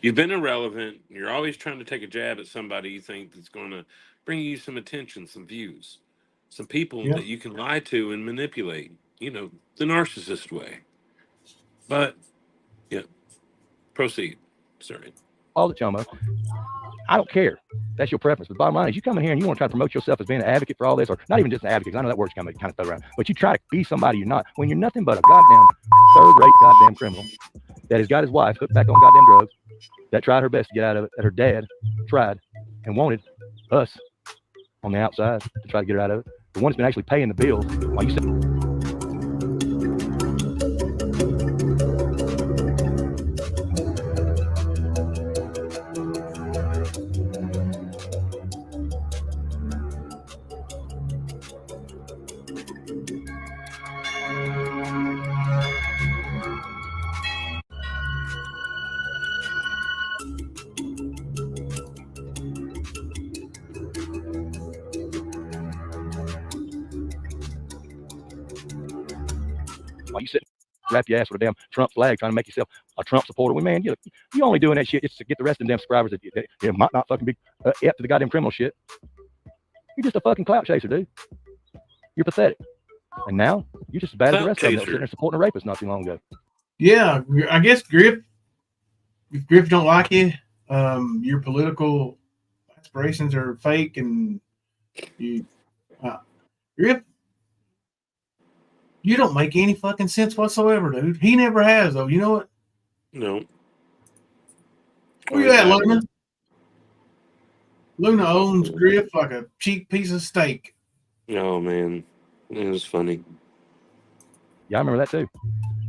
You've been irrelevant. You're always trying to take a jab at somebody you think that's going to bring you some attention, some views, some people that you can lie to and manipulate, the narcissist way. But, yeah, proceed. Sorry. all the chomo. I don't care. That's your preference. But the bottom line is you come in here and you want to try to promote yourself as being an advocate for all this, or not even just an advocate, because I know that word's kind of thrown around, but you try to be somebody you're not when you're nothing but a goddamn third-rate goddamn criminal that has got his wife hooked back on goddamn drugs, that tried her best to get out of it, that her dad tried and wanted us on the outside to try to get her out of it. The one that's been actually paying the bills while you sit. While you sit, wrap your ass with a damn Trump flag, trying to make yourself a Trump supporter. Well, man, you only doing that shit just to get the rest of them damn subscribers that might not fucking be up to the goddamn criminal shit. You're just a fucking clout chaser, dude. You're pathetic. And now you're just as bad as the rest of them that were sitting there supporting a rapist not too long ago. Yeah, I guess Griff. If Griff don't like you, your political aspirations are fake, and Griff. You don't make any fucking sense whatsoever, dude. He never has, though. You know what? No. Where you at, Luna? Luna owns Griff like a cheap piece of steak. Oh, man. It was funny. Yeah, I remember that too.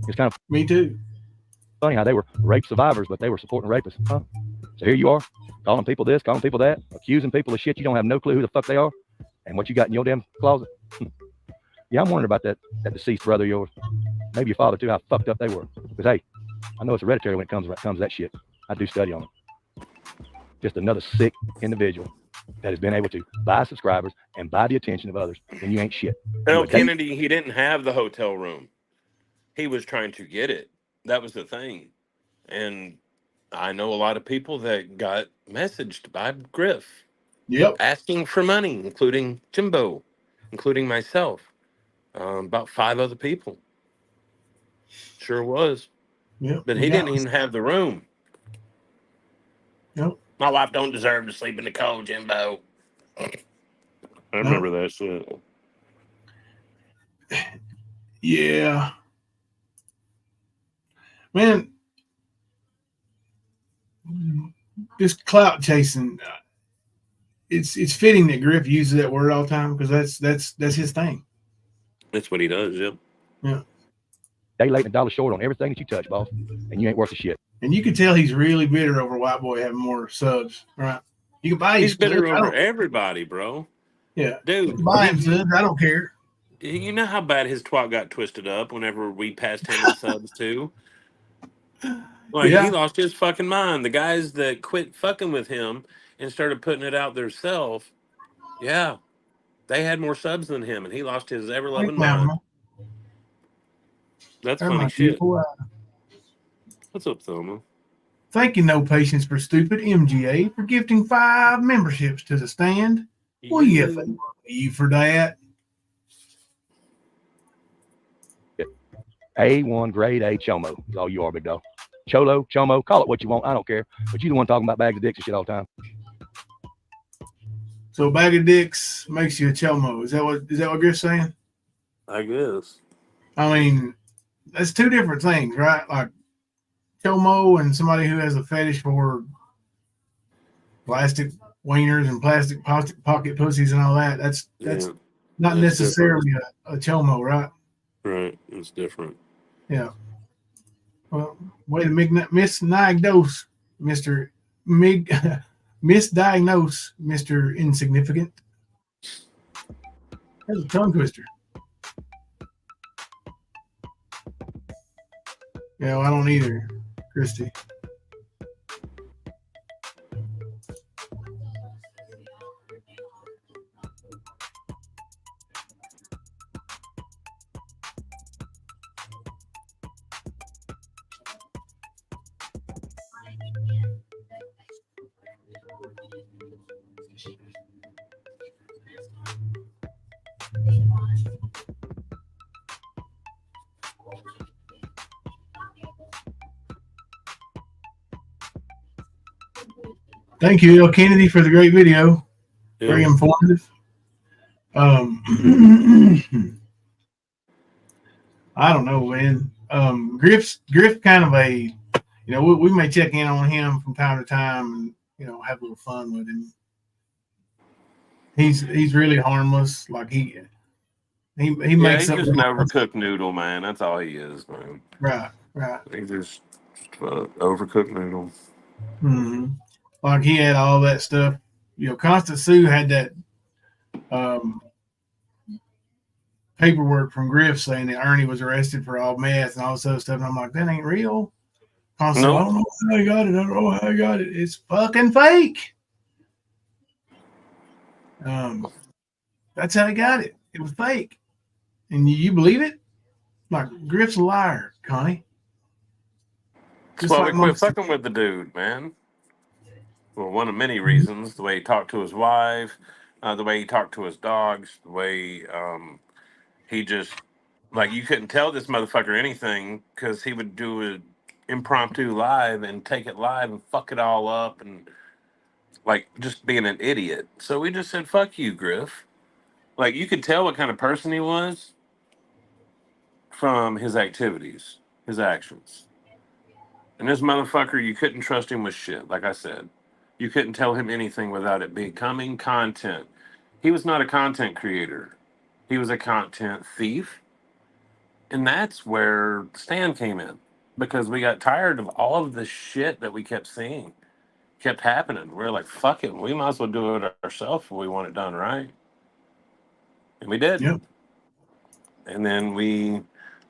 It's kind of me too. Funny how they were rape survivors, but they were supporting rapists. Huh? So here you are, calling people this, calling people that, accusing people of shit you don't have no clue who the fuck they are, and what you got in your damn closet. Yeah, I'm wondering about that deceased brother of yours, maybe your father too, how fucked up they were. Because hey, I know it's hereditary when it comes to that shit. I do study on it. Just another sick individual that has been able to buy subscribers and buy the attention of others, and you ain't shit. Well, Kennedy, he didn't have the hotel room. He was trying to get it. That was the thing. And I know a lot of people that got messaged by Griff. Yep. Asking for money, including Jimbo, including myself. About 5 other people. Sure was. Yep. But he didn't even have the room. Nope. My wife don't deserve to sleep in the cold, Jimbo. I remember that shit. Yeah. Man, this clout chasing, it's fitting that Griff uses that word all the time because that's his thing. That's what he does, yep. Yeah. They late $1 short on everything that you touch, boss, and you ain't worth a shit. And you can tell he's really bitter over White Boy having more subs, right? You can buy. He's bitter over everybody, bro. Yeah, dude. Buy him subs. I don't care. You know how bad his twat got twisted up whenever we passed him in subs too. Like he lost his fucking mind. The guys that quit fucking with him and started putting it out themselves, yeah, they had more subs than him, and he lost his ever loving mind. That's funny shit. What's up, Thelma? Thank you, No Patience for Stupid MGA, for gifting 5 memberships to the stand. Well, yeah, thank you for that. A1 grade A chomo is all you are, big dog. Cholo, chomo, call it what you want. I don't care. But you the one talking about bags of dicks and shit all the time. So a bag of dicks makes you a chomo. Is that what you're saying? I guess. I mean, that's 2 different things, right? Like chomo and somebody who has a fetish for plastic wieners and plastic pocket pussies and all that. That's not necessarily a chomo, right? Right. It's different. Yeah. Well, way to misdiagnose, misdiagnose, Mr. Insignificant. That's a tongue twister. Yeah, well, I don't either, Christy. Thank you, L. Kennedy, for the great video. Very Yeah. informative. I don't know, man. Griff kind of a, we may check in on him from time to time and have a little fun with him. He's really harmless. Like he Yeah, makes he's up just an overcooked noodle, man. That's all he is, man. right. He's just overcooked noodle. Mm-hmm. Like he had all that stuff. Constant Sue had that um, paperwork from Griff saying that Ernie was arrested for all meth and all this other stuff. And I'm like, that ain't real. Constant, Nope. I don't know how he got it. I don't know how he got it. It's fucking fake. That's how he got it. It was fake. And you believe it? Like Griff's a liar, Connie. That's Just why like we quit most. fucking with the dude, man. Well, one of many reasons: the way he talked to his wife, the way he talked to his dogs, the way he just like you couldn't tell this motherfucker anything because he would do an impromptu live and take it live and fuck it all up and like just being an idiot. So we just said, "Fuck you, Griff." Like you could tell what kind of person he was from his activities, his actions. And this motherfucker, you couldn't trust him with shit. Like I said, you couldn't tell him anything without it becoming content. He was not a content creator. He was a content thief. And that's where Stan came in because we got tired of all of the shit that we kept seeing, kept happening. We're like, fuck it. We might as well do it ourselves if we want it done right. And we did. Yep. And then we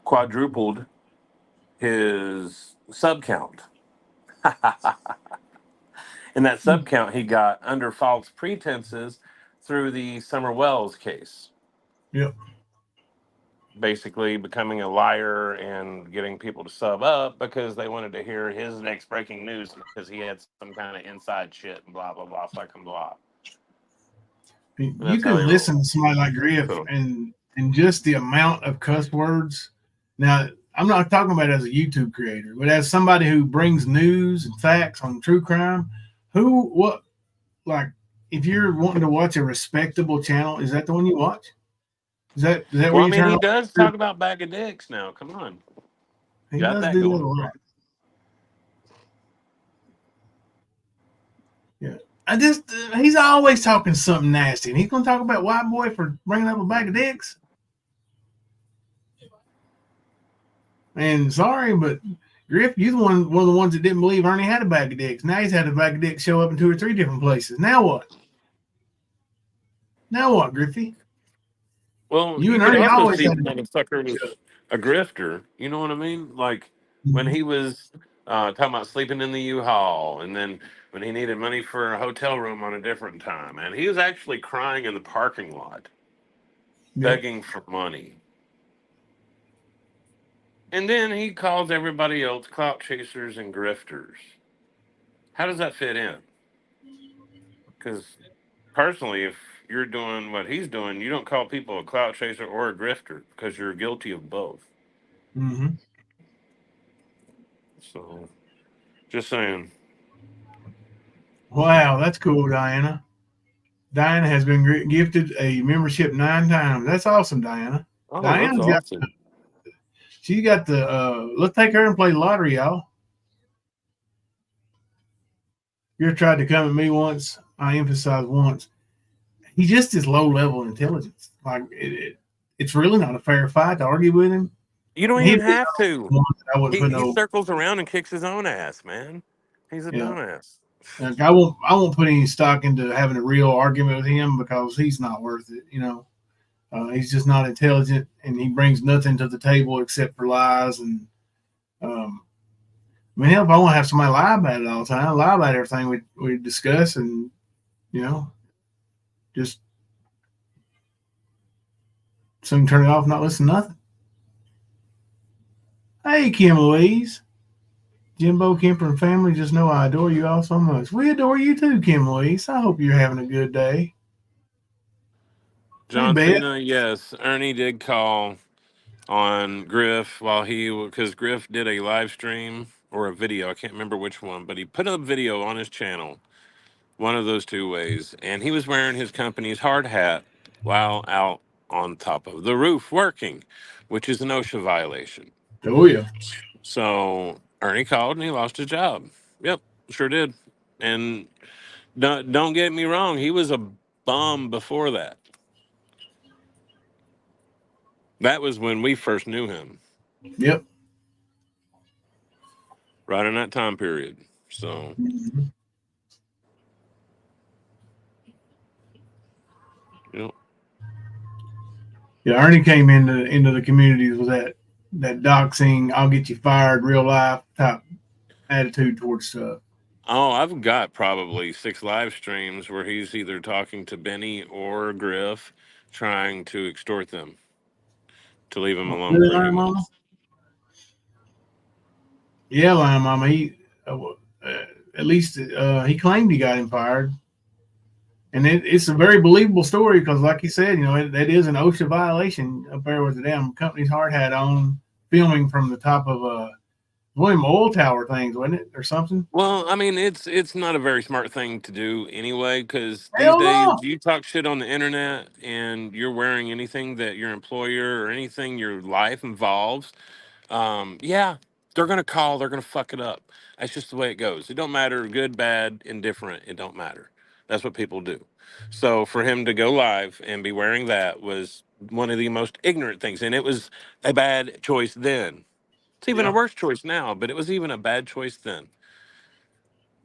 quadrupled his sub count. And that sub count he got under false pretenses through the Summer Wells case. Yep. Basically becoming a liar and getting people to sub up because they wanted to hear his next breaking news because he had some kind of inside shit and blah, blah, blah, fucking blah. And You that's how can they listen roll. to somebody like Griff So, and just the amount of cuss words. Now, I'm not talking about as a YouTube creator, but as somebody who brings news and facts on true crime, like, if you're wanting to watch a respectable channel, is that the one you watch? Is that where well, I you mean, turn he on? does talk about bag of dicks now. Come on. He Got does that do that a going. lot. Yeah. He's always talking something nasty, and he's going to talk about white boy for bringing up a bag of dicks. And sorry, but Griff, you're one of the ones that didn't believe Ernie had a bag of dicks. Now he's had a bag of dicks show up in 2 or 3 different places. Now what? Now what, Griffey? Well, You you and could Ernie also always see had the motherfucker was a grifter. You know what I mean? Like when a. he was talking about sleeping in the U-Haul, and then when he needed money for a hotel room on a different time, and he was actually crying in the parking lot, Yep. begging for money. And then he calls everybody else clout chasers and grifters. How does that fit in? Because personally, if you're doing what he's doing, you don't call people a clout chaser or a grifter because you're guilty of both. Mm-hmm. So, just saying. Wow, that's cool, Diana. Diana has been gifted a membership 9 times. That's awesome, Diana. Oh, that's Diana's got awesome. she got the let's take her and play lottery, y'all. You tried to come at me once. I emphasize once. He just is low level intelligence. Like it's really not a fair fight to argue with him. You don't And even have to. I wouldn't put He no. circles around and kicks his own ass, man. He's a Yeah, dumbass. like, I won't put any stock into having a real argument with him because he's not worth it. He's just not intelligent, and he brings nothing to the table except for lies. And I mean, hell, if I want to have somebody lie about it all the time, lie about everything we discuss, and just soon turn it off, and not listen to nothing. Hey, Kim Louise. Jimbo, Kemper, and family, just know I adore you all so much. We adore you too, Kim Louise. I hope you're having a good day. Hey, John Beth. Cena, yes. Ernie did call on Griff because Griff did a live stream or a video. I can't remember which one, but he put a video on his channel One of those two ways. And he was wearing his company's hard hat while out on top of the roof working, which is an OSHA violation. Oh yeah. So Ernie called and he lost his job. Yep, sure did. And don't get me wrong, he was a bum before that. That was when we first knew him, Yep. right in that time period. So, you know, Yeah, Ernie came into the communities with that doxing, I'll get you fired, real life type attitude towards stuff. oh, I've got probably 6 live streams where he's either talking to Benny or Griff, trying to extort them to leave him alone Really, pretty Lion much. Mama? Yeah, Lion Mama. He at least he claimed he got him fired, and it's a very believable story because, like you said, that is an OSHA violation up there with the damn company's hard hat on, filming from the top of one of them oil tower things, wasn't it, or something? Well, I mean, it's not a very smart thing to do anyway, because these Hell days no. you talk shit on the internet and you're wearing anything that your employer or anything your life involves. Yeah, they're gonna call, they're gonna fuck it up. That's just the way it goes. It don't matter, good, bad, indifferent. It don't matter. That's what people do. So for him to go live and be wearing that was one of the most ignorant things, and it was a bad choice then. It's even a Yeah. worse choice now, but it was even a bad choice then.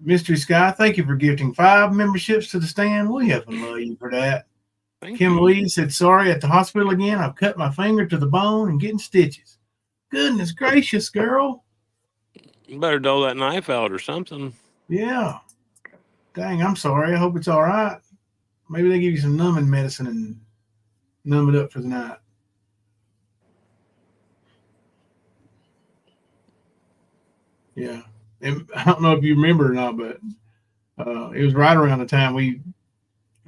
Mystery Sky, thank you for gifting 5 memberships to the stand. We heaven love you for that. Thank Kim you. Lee said, sorry, at the hospital again. I've cut my finger to the bone and getting stitches. Goodness gracious, girl. You better dole that knife out or something. Yeah. Dang, I'm sorry. I hope it's all right. Maybe they give you some numbing medicine and numb it up for the night. Yeah. And I don't know if you remember or not, but it was right around the time we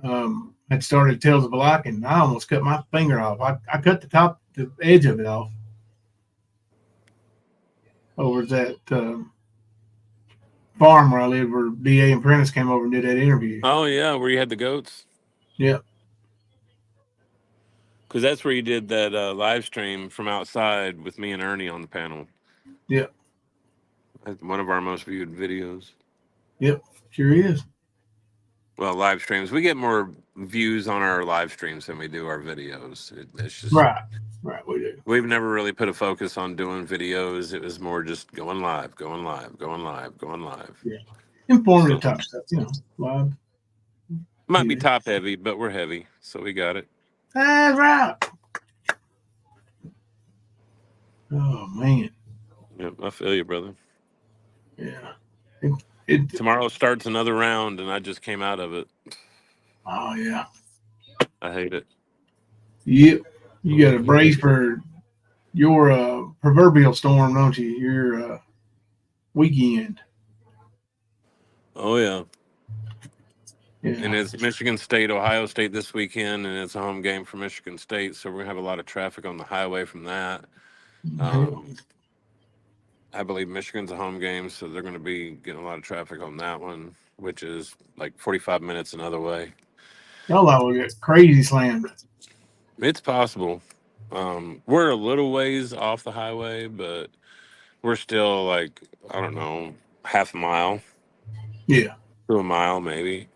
had started Tales of a Lycan. I almost cut my finger off. I cut the edge of it off over that farm where I lived, where DA and Prentice came over and did that interview. Oh yeah, where you had the goats. Yeah. Because that's where you did that live stream from outside with me and Ernie on the panel. Yeah. That's one of our most viewed videos. Yep. Sure is. Well, live streams. We get more views on our live streams than we do our videos. It's just Right. Right. We do. we've never really put a focus on doing videos. It was more just going live, going live, going live, going live. Yeah. Informative So, type stuff, live. might be Yeah. top heavy, but we're heavy, so we got it. That's right. Oh man. Yep, I feel you, brother. Yeah. Tomorrow starts another round, and I just came out of it. Oh yeah. I hate it. Yep. You got to brace for your proverbial storm, don't you? Your weekend. Oh yeah. Yeah. And it's Michigan State, Ohio State this weekend, and it's a home game for Michigan State, so we're gonna have a lot of traffic on the highway from that. I believe Michigan's a home game, so they're going to be getting a lot of traffic on that one, which is like 45 minutes another way. Y'all will get crazy slammed. It's possible. We're a little ways off the highway, but we're still like, I don't know, half a mile. Yeah. To a mile, maybe.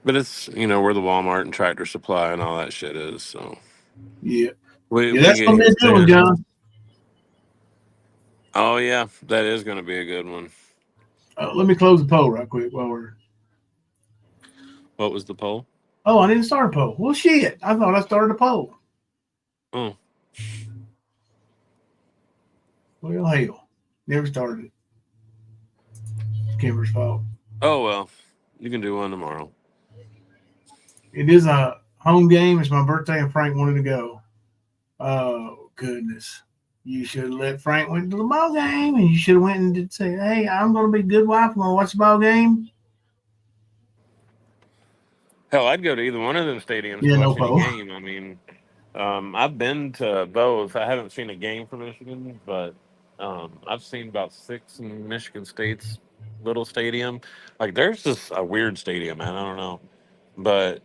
But it's, where the Walmart and Tractor Supply and all that shit is, so. Yeah. We That's get going to be hit a good one, there. John. Oh, yeah, that is going to be a good one. Let me close the poll right quick while we're. What was the poll? Oh, I didn't start a poll. Well, shit. I thought I started a poll. Oh. Well, hell. Never started it. It's Kimber's fault. Oh, well. You can do one tomorrow. It is a home game. It's my birthday, and Frank wanted to go. Oh, goodness. You should have let Frank went to the ball game, and you should have went and did say, hey, I'm going to be a good wife. I'm going to watch the ball game. Hell, I'd go to either one of them stadiums Yeah, to no watch any problem. game. I mean, I've been to both. I haven't seen a game for Michigan, but I've seen about 6 in Michigan State's little stadium. Like there's just a weird stadium, man. I don't know, but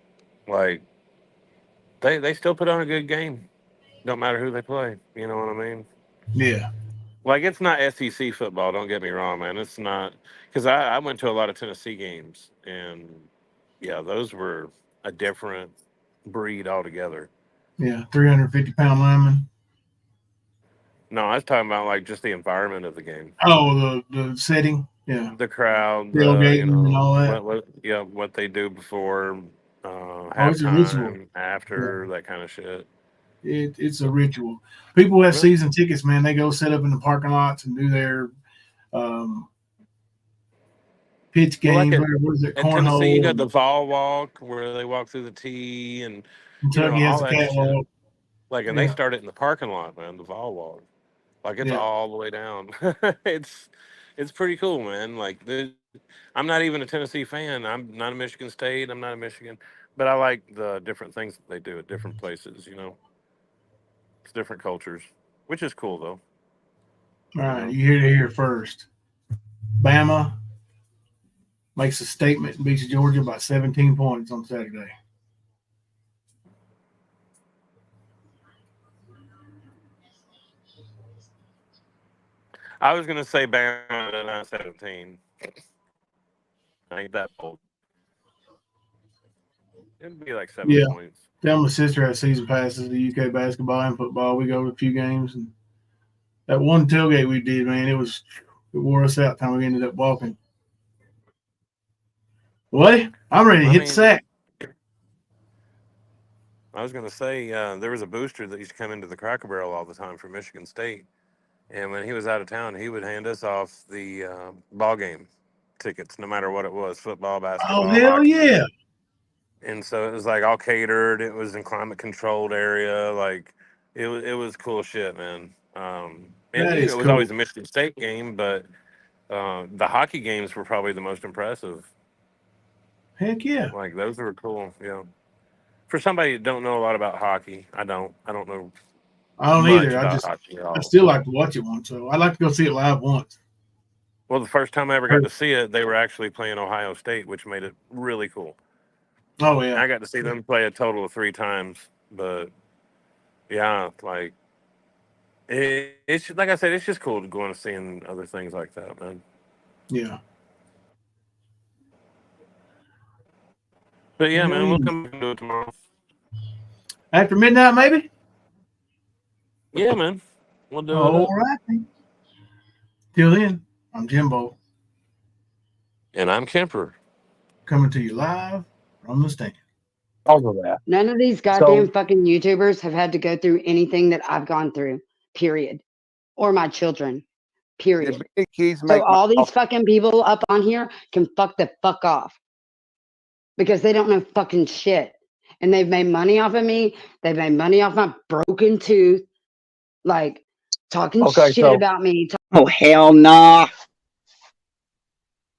like they still put on a good game. Don't matter who they play. You know what I mean? Yeah. Like it's not SEC football. Don't get me wrong, man. It's not because I went to a lot of Tennessee games, and yeah, those were a different breed altogether. Yeah. 350-pound lineman. No, I was talking about like just the environment of the game, Oh, the setting. Yeah. the crowd, Tailgating and all that. what they do before Oh, it's a ritual. halftime, after that kind of shit. It's a ritual. People who have Yeah. season tickets, man, they go set up in the parking lots and do their pitch Well, like games. What is it? in Tennessee, you got Cornhole. the vol walk where they walk through the tee and Kentucky has all the that shit. catwalk. Like, and they Yeah. start it in the parking lot, man. The vol walk, like it's Yeah. all the way down. it's pretty cool, man. Like, I'm not even a Tennessee fan. I'm not a Michigan State. I'm not a Michigan, but I like the different things that they do at different places. It's different cultures, which is cool though. All right. You hear it here first. Bama makes a statement and beats Georgia by 17 points on Saturday. I was gonna say Bama at 9-17. I ain't that bold. It'd be like 7 points. Tell my sister has season passes to UK basketball and football. We go to a few games, and that one tailgate we did, man, it wore us out. Time we ended up walking. What? I'm ready to hit sack. I was going to say there was a booster that used to come into the Cracker Barrel all the time from Michigan State, and when he was out of town, he would hand us off the ball game tickets, no matter what it was, football, basketball. Oh, hell hockey. yeah. And so it was like all catered. It was in climate controlled area. Like it was cool shit, man. And it was always a Michigan State game, but the hockey games were probably the most impressive. Heck yeah. Like those were cool. Yeah. For somebody that don't know a lot about hockey, I don't know. I don't either. I still like to watch it once. So I'd like to go see it live once. Well, the first time I ever got to see it, they were actually playing Ohio State, which made it really cool. Oh yeah. I got to see them play a total of 3 times, but yeah, like it's like I said, it's just cool to go and seeing other things like that, man. Yeah. But yeah, man, we'll come back and do it tomorrow. After midnight, maybe? Yeah, man. We'll do it. All right. Till then, I'm Jimbo. And I'm Kemper. Coming to you live from the stand. Over that. None of these goddamn fucking YouTubers have had to go through anything that I've gone through, period. Or my children, period. So all these fucking people up on here can fuck the fuck off. Because they don't know fucking shit. And they've made money off of me. They've made money off my broken tooth. Like, talking shit about me. Oh, hell nah.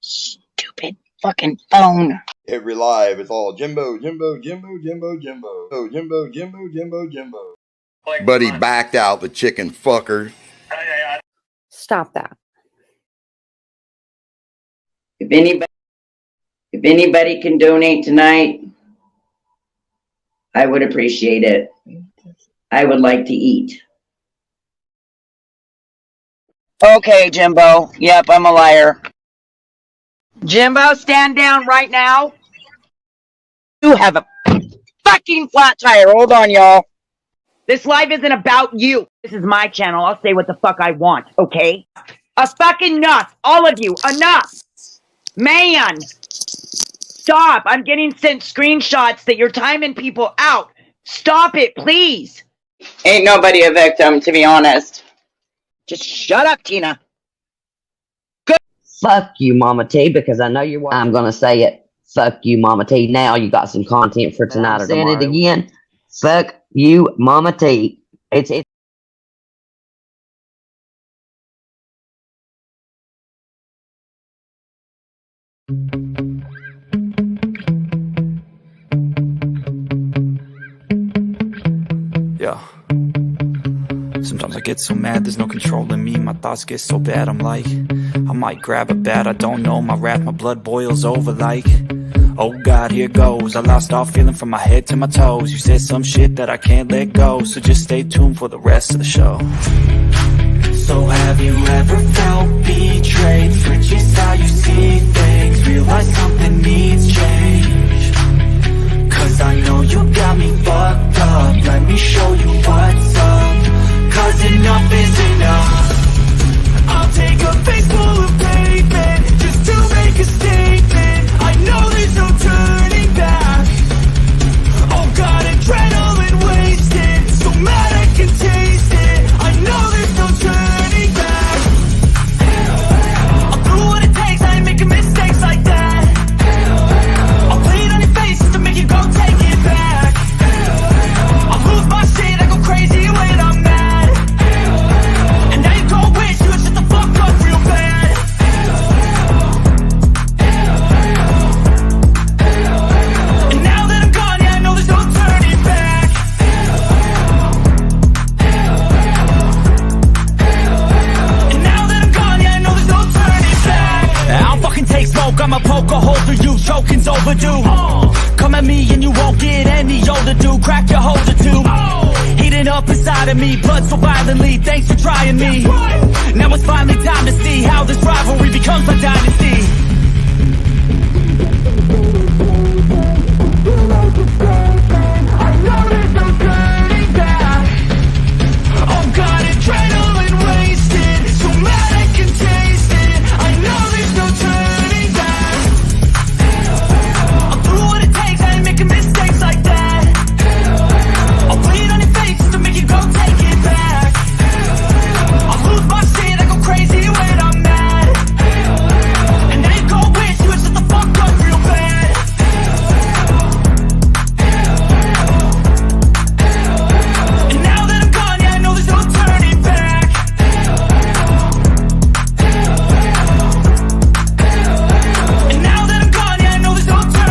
Stupid fucking phone. Every live, it's all Jimbo, Jimbo, Jimbo, Jimbo, Jimbo. Oh, Jimbo, Jimbo, Jimbo, Jimbo. But he backed out, the chicken fucker. Stop that. If anybody can donate tonight, I would appreciate it. I would like to eat. Okay, Jimbo. Yep, I'm a liar. Jimbo, stand down right now. You have a fucking flat tire. Hold on, y'all. This live isn't about you. This is my channel. I'll say what the fuck I want, okay? Fucking enough. All of you, enough. Man. Stop. I'm getting sent screenshots that you're timing people out. Stop it, please. Ain't nobody a victim, to be honest. Just shut up, Tina. Good. Fuck you, Mama T, because I know you're watching. I'm going to say it. Fuck you, Mama T. Now you got some content for tonight or tomorrow. I'm saying it again. Fuck you, Mama T. It's Yeah. Sometimes I get so mad, there's no controlling me. My thoughts get so bad, I'm like, I might grab a bat, I don't know. My wrath, my blood boils over like, oh God, here goes. I lost all feeling from my head to my toes. You said some shit that I can't let go, so just stay tuned for the rest of the show. So have you ever felt betrayed? Switches how you see things, realize something needs change. Cause I know you got me fucked up, let me show you what's up. Cause enough is enough. I'll take a face full of pavement just to make a statement. I know there's no turning back. Oh God, adrenaline wasted, so mad I can taste it. I know there's no turning back. I'll do what it takes, I ain't making mistakes like that. I'll play it on your face just to make you go take it back. I'll lose my shit, I go crazy when I'm mad. And now you gon' wish you would shut the fuck up real bad. And now that I'm gone, yeah, I know there's no turning back. And now that I'm gone, yeah, I know there's no turning back. I'll fucking take smoke, I'ma poke a hole through you, choking's overdue. Come at me and you won't get any older, dude. Crack your holder too. Heating up inside of me, blood so violently, thanks for trying me. Now it's finally time to see how this rivalry becomes a dynasty.